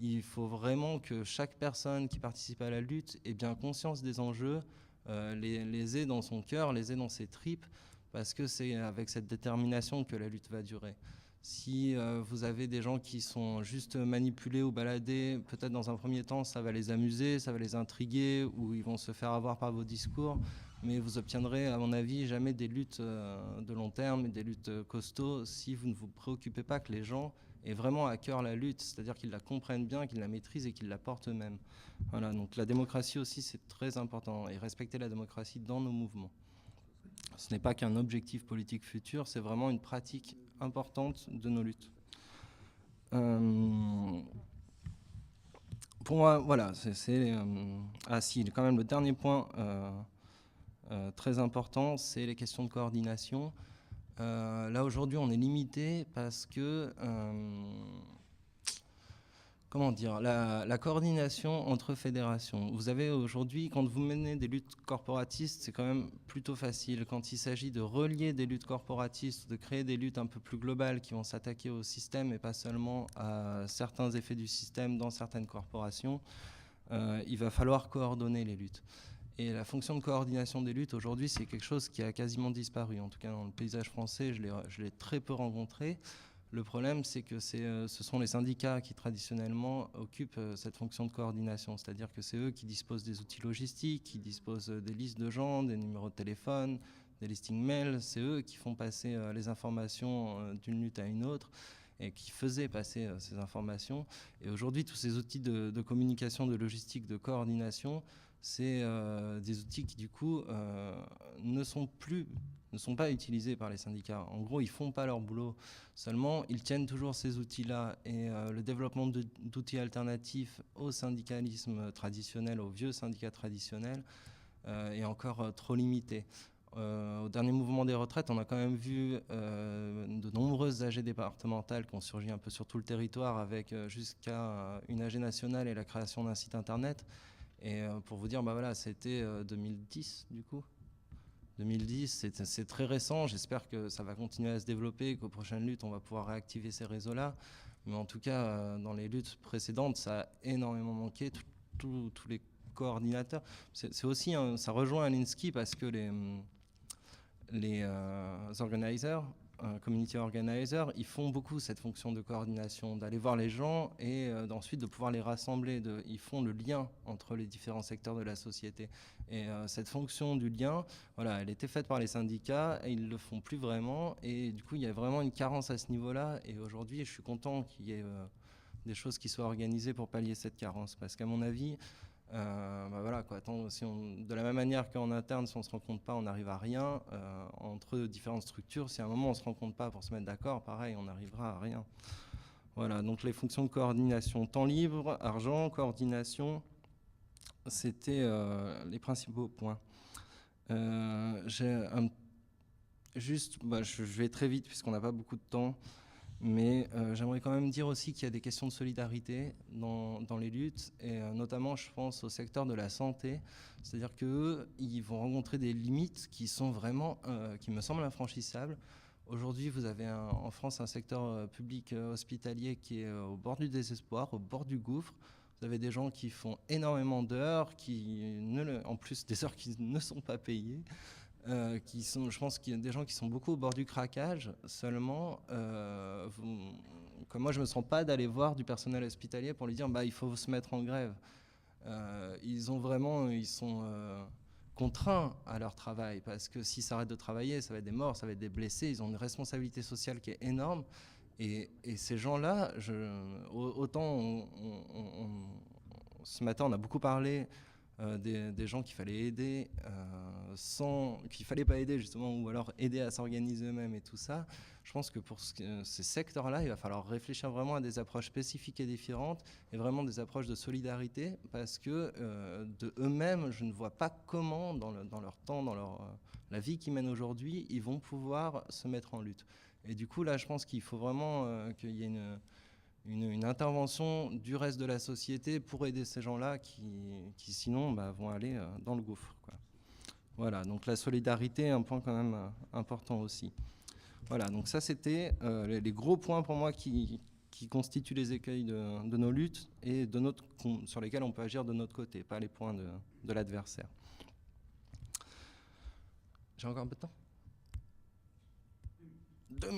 Speaker 11: il faut vraiment que chaque personne qui participe à la lutte ait bien conscience des enjeux, les ait dans son cœur, les ait dans ses tripes, parce que c'est avec cette détermination que la lutte va durer. Si vous avez des gens qui sont juste manipulés ou baladés, peut-être dans un premier temps, ça va les amuser, ça va les intriguer, ou ils vont se faire avoir par vos discours, mais vous obtiendrez, à mon avis, jamais des luttes de long terme et des luttes costauds si vous ne vous préoccupez pas que les gens aient vraiment à cœur la lutte, c'est-à-dire qu'ils la comprennent bien, qu'ils la maîtrisent et qu'ils la portent eux-mêmes. Voilà, donc la démocratie aussi, c'est très important, et respecter la démocratie dans nos mouvements. Ce n'est pas qu'un objectif politique futur, c'est vraiment une pratique importante de nos luttes. Pour moi, voilà, quand même le dernier point très important, c'est les questions de coordination. Là, aujourd'hui, on est limité parce que, la coordination entre fédérations. Vous avez aujourd'hui, quand vous menez des luttes corporatistes, c'est quand même plutôt facile. Quand il s'agit de relier des luttes corporatistes, de créer des luttes un peu plus globales qui vont s'attaquer au système et pas seulement à certains effets du système dans certaines corporations, il va falloir coordonner les luttes. Et la fonction de coordination des luttes, aujourd'hui, c'est quelque chose qui a quasiment disparu. En tout cas, dans le paysage français, je l'ai très peu rencontré. Le problème, c'est que ce sont les syndicats qui, traditionnellement, occupent cette fonction de coordination. C'est-à-dire que c'est eux qui disposent des outils logistiques, qui disposent des listes de gens, des numéros de téléphone, des listings mail. C'est eux qui font passer les informations d'une lutte à une autre. et qui faisait passer ces informations. Et aujourd'hui, tous ces outils de communication, de logistique, de coordination, c'est des outils qui, du coup, ne sont pas utilisés par les syndicats. En gros, ils font pas leur boulot. Seulement, ils tiennent toujours ces outils-là. Et le développement d'outils alternatifs au syndicalisme traditionnel, aux vieux syndicats traditionnels, est encore trop limité. Au dernier mouvement des retraites, on a quand même vu de nombreuses AG départementales qui ont surgi un peu sur tout le territoire, avec jusqu'à une AG nationale et la création d'un site internet. Et pour vous dire, bah voilà, c'était 2010 du coup. 2010, c'est très récent. J'espère que ça va continuer à se développer, qu'aux prochaines luttes, on va pouvoir réactiver ces réseaux-là. Mais en tout cas, dans les luttes précédentes, ça a énormément manqué. Tous les coordinateurs. C'est aussi, ça rejoint Alinsky parce que les organizers, community organizers, ils font beaucoup cette fonction de coordination, d'aller voir les gens et ensuite de pouvoir les rassembler. Ils font le lien entre les différents secteurs de la société. Et cette fonction du lien, voilà, elle était faite par les syndicats et ils ne le font plus vraiment. Et du coup, il y a vraiment une carence à ce niveau-là. Et aujourd'hui, je suis content qu'il y ait des choses qui soient organisées pour pallier cette carence. Parce qu'à mon avis, bah voilà, quoi, de la même manière qu'en interne, si on ne se rend compte pas, on n'arrive à rien. Entre différentes structures, si à un moment on ne se rend compte pas pour se mettre d'accord, pareil, on n'arrivera à rien. Voilà, donc les fonctions de coordination, temps libre, argent, coordination, c'était les principaux points. Je vais très vite puisqu'on n'a pas beaucoup de temps. Mais j'aimerais quand même dire aussi qu'il y a des questions de solidarité dans les luttes, et notamment je pense au secteur de la santé, c'est-à-dire qu'eux, ils vont rencontrer des limites qui sont vraiment, qui me semblent infranchissables. Aujourd'hui, vous avez en France un secteur public hospitalier qui est au bord du désespoir, au bord du gouffre. Vous avez des gens qui font énormément d'heures, en plus des heures qui ne sont pas payées. Je pense qu'il y a des gens qui sont beaucoup au bord du craquage. Seulement, comme moi, je ne me sens pas d'aller voir du personnel hospitalier pour lui dire il faut se mettre en grève. Ils sont contraints à leur travail parce que s'ils s'arrêtent de travailler, ça va être des morts, ça va être des blessés. Ils ont une responsabilité sociale qui est énorme. Et ces gens-là, ce matin, on a beaucoup parlé des gens qu'il fallait aider qu'il fallait pas aider justement, ou alors aider à s'organiser eux-mêmes et tout ça. Je pense que pour ces secteurs-là, il va falloir réfléchir vraiment à des approches spécifiques et différentes et vraiment des approches de solidarité parce que de eux-mêmes, je ne vois pas comment dans leur temps, la vie qu'ils mènent aujourd'hui, ils vont pouvoir se mettre en lutte. Et du coup, là, je pense qu'il faut vraiment qu'il y ait une intervention du reste de la société pour aider ces gens-là qui sinon vont aller dans le gouffre, quoi. Voilà, donc la solidarité est un point quand même important aussi. Voilà, donc ça c'était les gros points pour moi qui constituent les écueils de nos luttes et sur lesquels on peut agir de notre côté, pas les points de l'adversaire. J'ai encore un peu de temps ? 2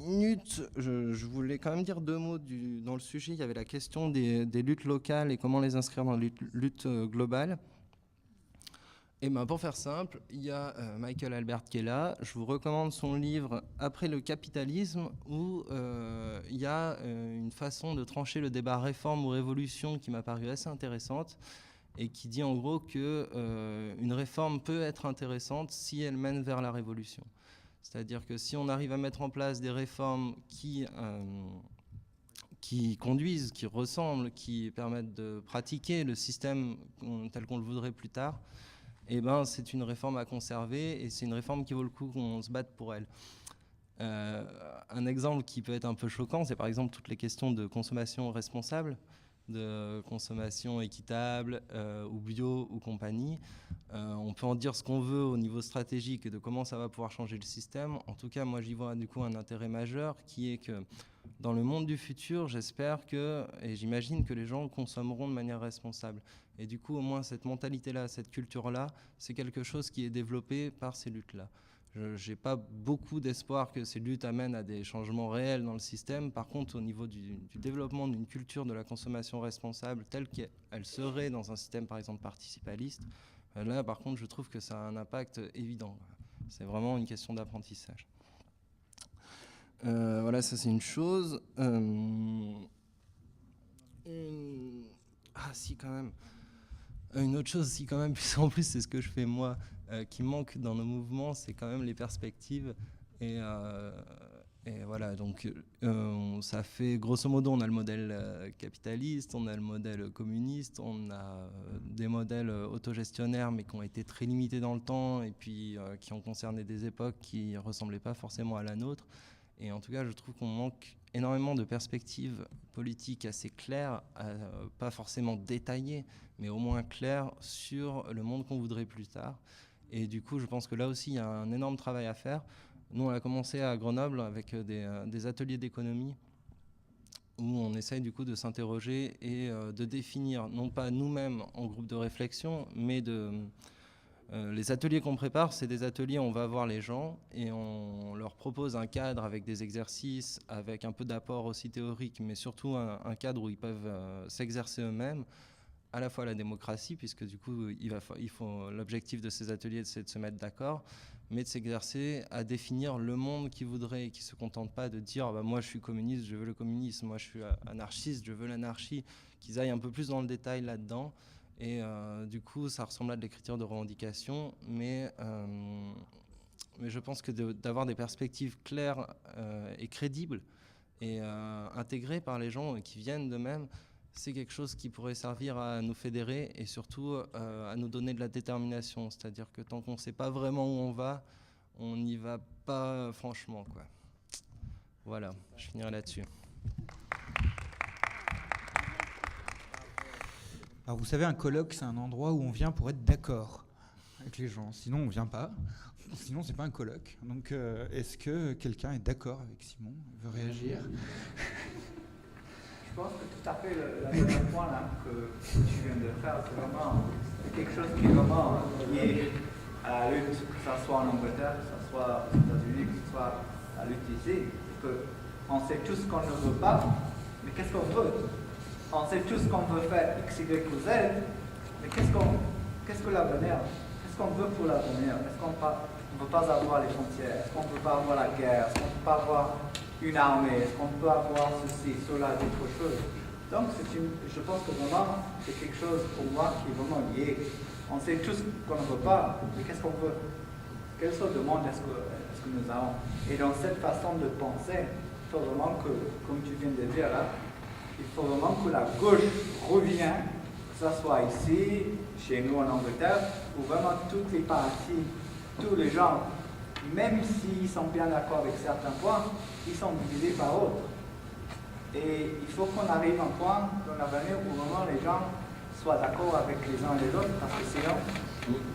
Speaker 11: minutes. Je voulais quand même dire 2 mots dans le sujet. Il y avait la question des luttes locales et comment les inscrire dans les luttes globales. Et pour faire simple, il y a Michael Albert qui est là. Je vous recommande son livre « Après le capitalisme » où il y a une façon de trancher le débat réforme ou révolution qui m'a paru assez intéressante et qui dit en gros qu'une réforme peut être intéressante si elle mène vers la révolution. C'est-à-dire que si on arrive à mettre en place des réformes qui conduisent, qui ressemblent, qui permettent de pratiquer le système tel qu'on le voudrait plus tard, c'est une réforme à conserver et c'est une réforme qui vaut le coup qu'on se batte pour elle. Un exemple qui peut être un peu choquant, c'est par exemple toutes les questions de consommation responsable, de consommation équitable ou bio ou compagnie. On peut en dire ce qu'on veut au niveau stratégique et de comment ça va pouvoir changer le système. En tout cas, moi j'y vois du coup un intérêt majeur qui est que dans le monde du futur, j'espère et j'imagine que les gens consommeront de manière responsable. Et du coup, au moins cette mentalité-là, cette culture-là, c'est quelque chose qui est développé par ces luttes-là. Je n'ai pas beaucoup d'espoir que ces luttes amènent à des changements réels dans le système. Par contre, au niveau du développement d'une culture de la consommation responsable telle qu'elle serait dans un système, par exemple, participaliste, là, par contre, je trouve que ça a un impact évident. C'est vraiment une question d'apprentissage. Voilà, ça c'est une chose. Ah si, quand même. Une autre chose, si quand même, puisqu'en plus c'est ce que je fais moi, qui manque dans nos mouvements, c'est quand même les perspectives. Et voilà, donc ça fait, grosso modo, on a le modèle capitaliste, on a le modèle communiste, on a des modèles autogestionnaires, mais qui ont été très limités dans le temps, et puis qui ont concerné des époques qui ne ressemblaient pas forcément à la nôtre. Et en tout cas, je trouve qu'on manque énormément de perspectives politiques assez claires, pas forcément détaillées, mais au moins claires sur le monde qu'on voudrait plus tard. Et du coup, je pense que là aussi, il y a un énorme travail à faire. Nous, on a commencé à Grenoble avec des ateliers d'économie où on essaye du coup de s'interroger et de définir, non pas nous-mêmes en groupe de réflexion, mais les ateliers qu'on prépare, c'est des ateliers où on va voir les gens et on leur propose un cadre avec des exercices, avec un peu d'apport aussi théorique, mais surtout un cadre où ils peuvent s'exercer eux-mêmes, à la fois la démocratie, puisque du coup, l'objectif de ces ateliers, c'est de se mettre d'accord, mais de s'exercer à définir le monde qu'ils voudraient et qui ne se contentent pas de dire moi je suis communiste, je veux le communisme, moi je suis anarchiste, je veux l'anarchie, qu'ils aillent un peu plus dans le détail là-dedans. Et du coup, ça ressemble à de l'écriture de revendication, mais je pense que d'avoir des perspectives claires et crédibles et intégrées par les gens qui viennent d'eux-mêmes, c'est quelque chose qui pourrait servir à nous fédérer et surtout à nous donner de la détermination. C'est-à-dire que tant qu'on ne sait pas vraiment où on n'y va pas franchement, quoi. Voilà, je finirai là-dessus.
Speaker 1: Alors vous savez, un colloque, c'est un endroit où on vient pour être d'accord avec les gens. Sinon, on ne vient pas. Sinon, c'est pas un colloque. Donc, est-ce que quelqu'un est d'accord avec Simon? Il veut réagir?
Speaker 7: Je pense que tout à fait le dernier point là, que tu viens de faire, c'est vraiment quelque chose qui est vraiment lié à la lutte, que ce soit en Angleterre, que ce soit aux États-Unis, que ce soit à la lutte ici. On sait tous qu'on ne veut pas, mais qu'est-ce qu'on veut? On sait tous qu'on veut faire X, Y ou Z, mais qu'est-ce que l'avenir? Qu'est-ce qu'on veut pour l'avenir? Est-ce qu'on ne veut pas avoir les frontières? Est-ce qu'on ne veut pas avoir la guerre? Est-ce qu'on ne peut pas avoir une armée? Est-ce qu'on peut avoir ceci, cela, d'autres choses? Donc, je pense que vraiment, c'est quelque chose pour moi qui est vraiment lié. On sait tous qu'on ne veut pas, mais qu'est-ce qu'on veut? Quelle sorte de monde est-ce que nous avons? Et dans cette façon de penser, il faut vraiment que, comme tu viens de dire là, il faut vraiment que la gauche revienne, que ce soit ici, chez nous en Angleterre, ou vraiment toutes les parties, tous les gens, même s'ils sont bien d'accord avec certains points, ils sont divisés par autres. Et il faut qu'on arrive à un point dans l'avenir où vraiment les gens soient d'accord avec les uns et les autres, parce que sinon,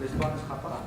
Speaker 7: l'espoir ne sera pas là.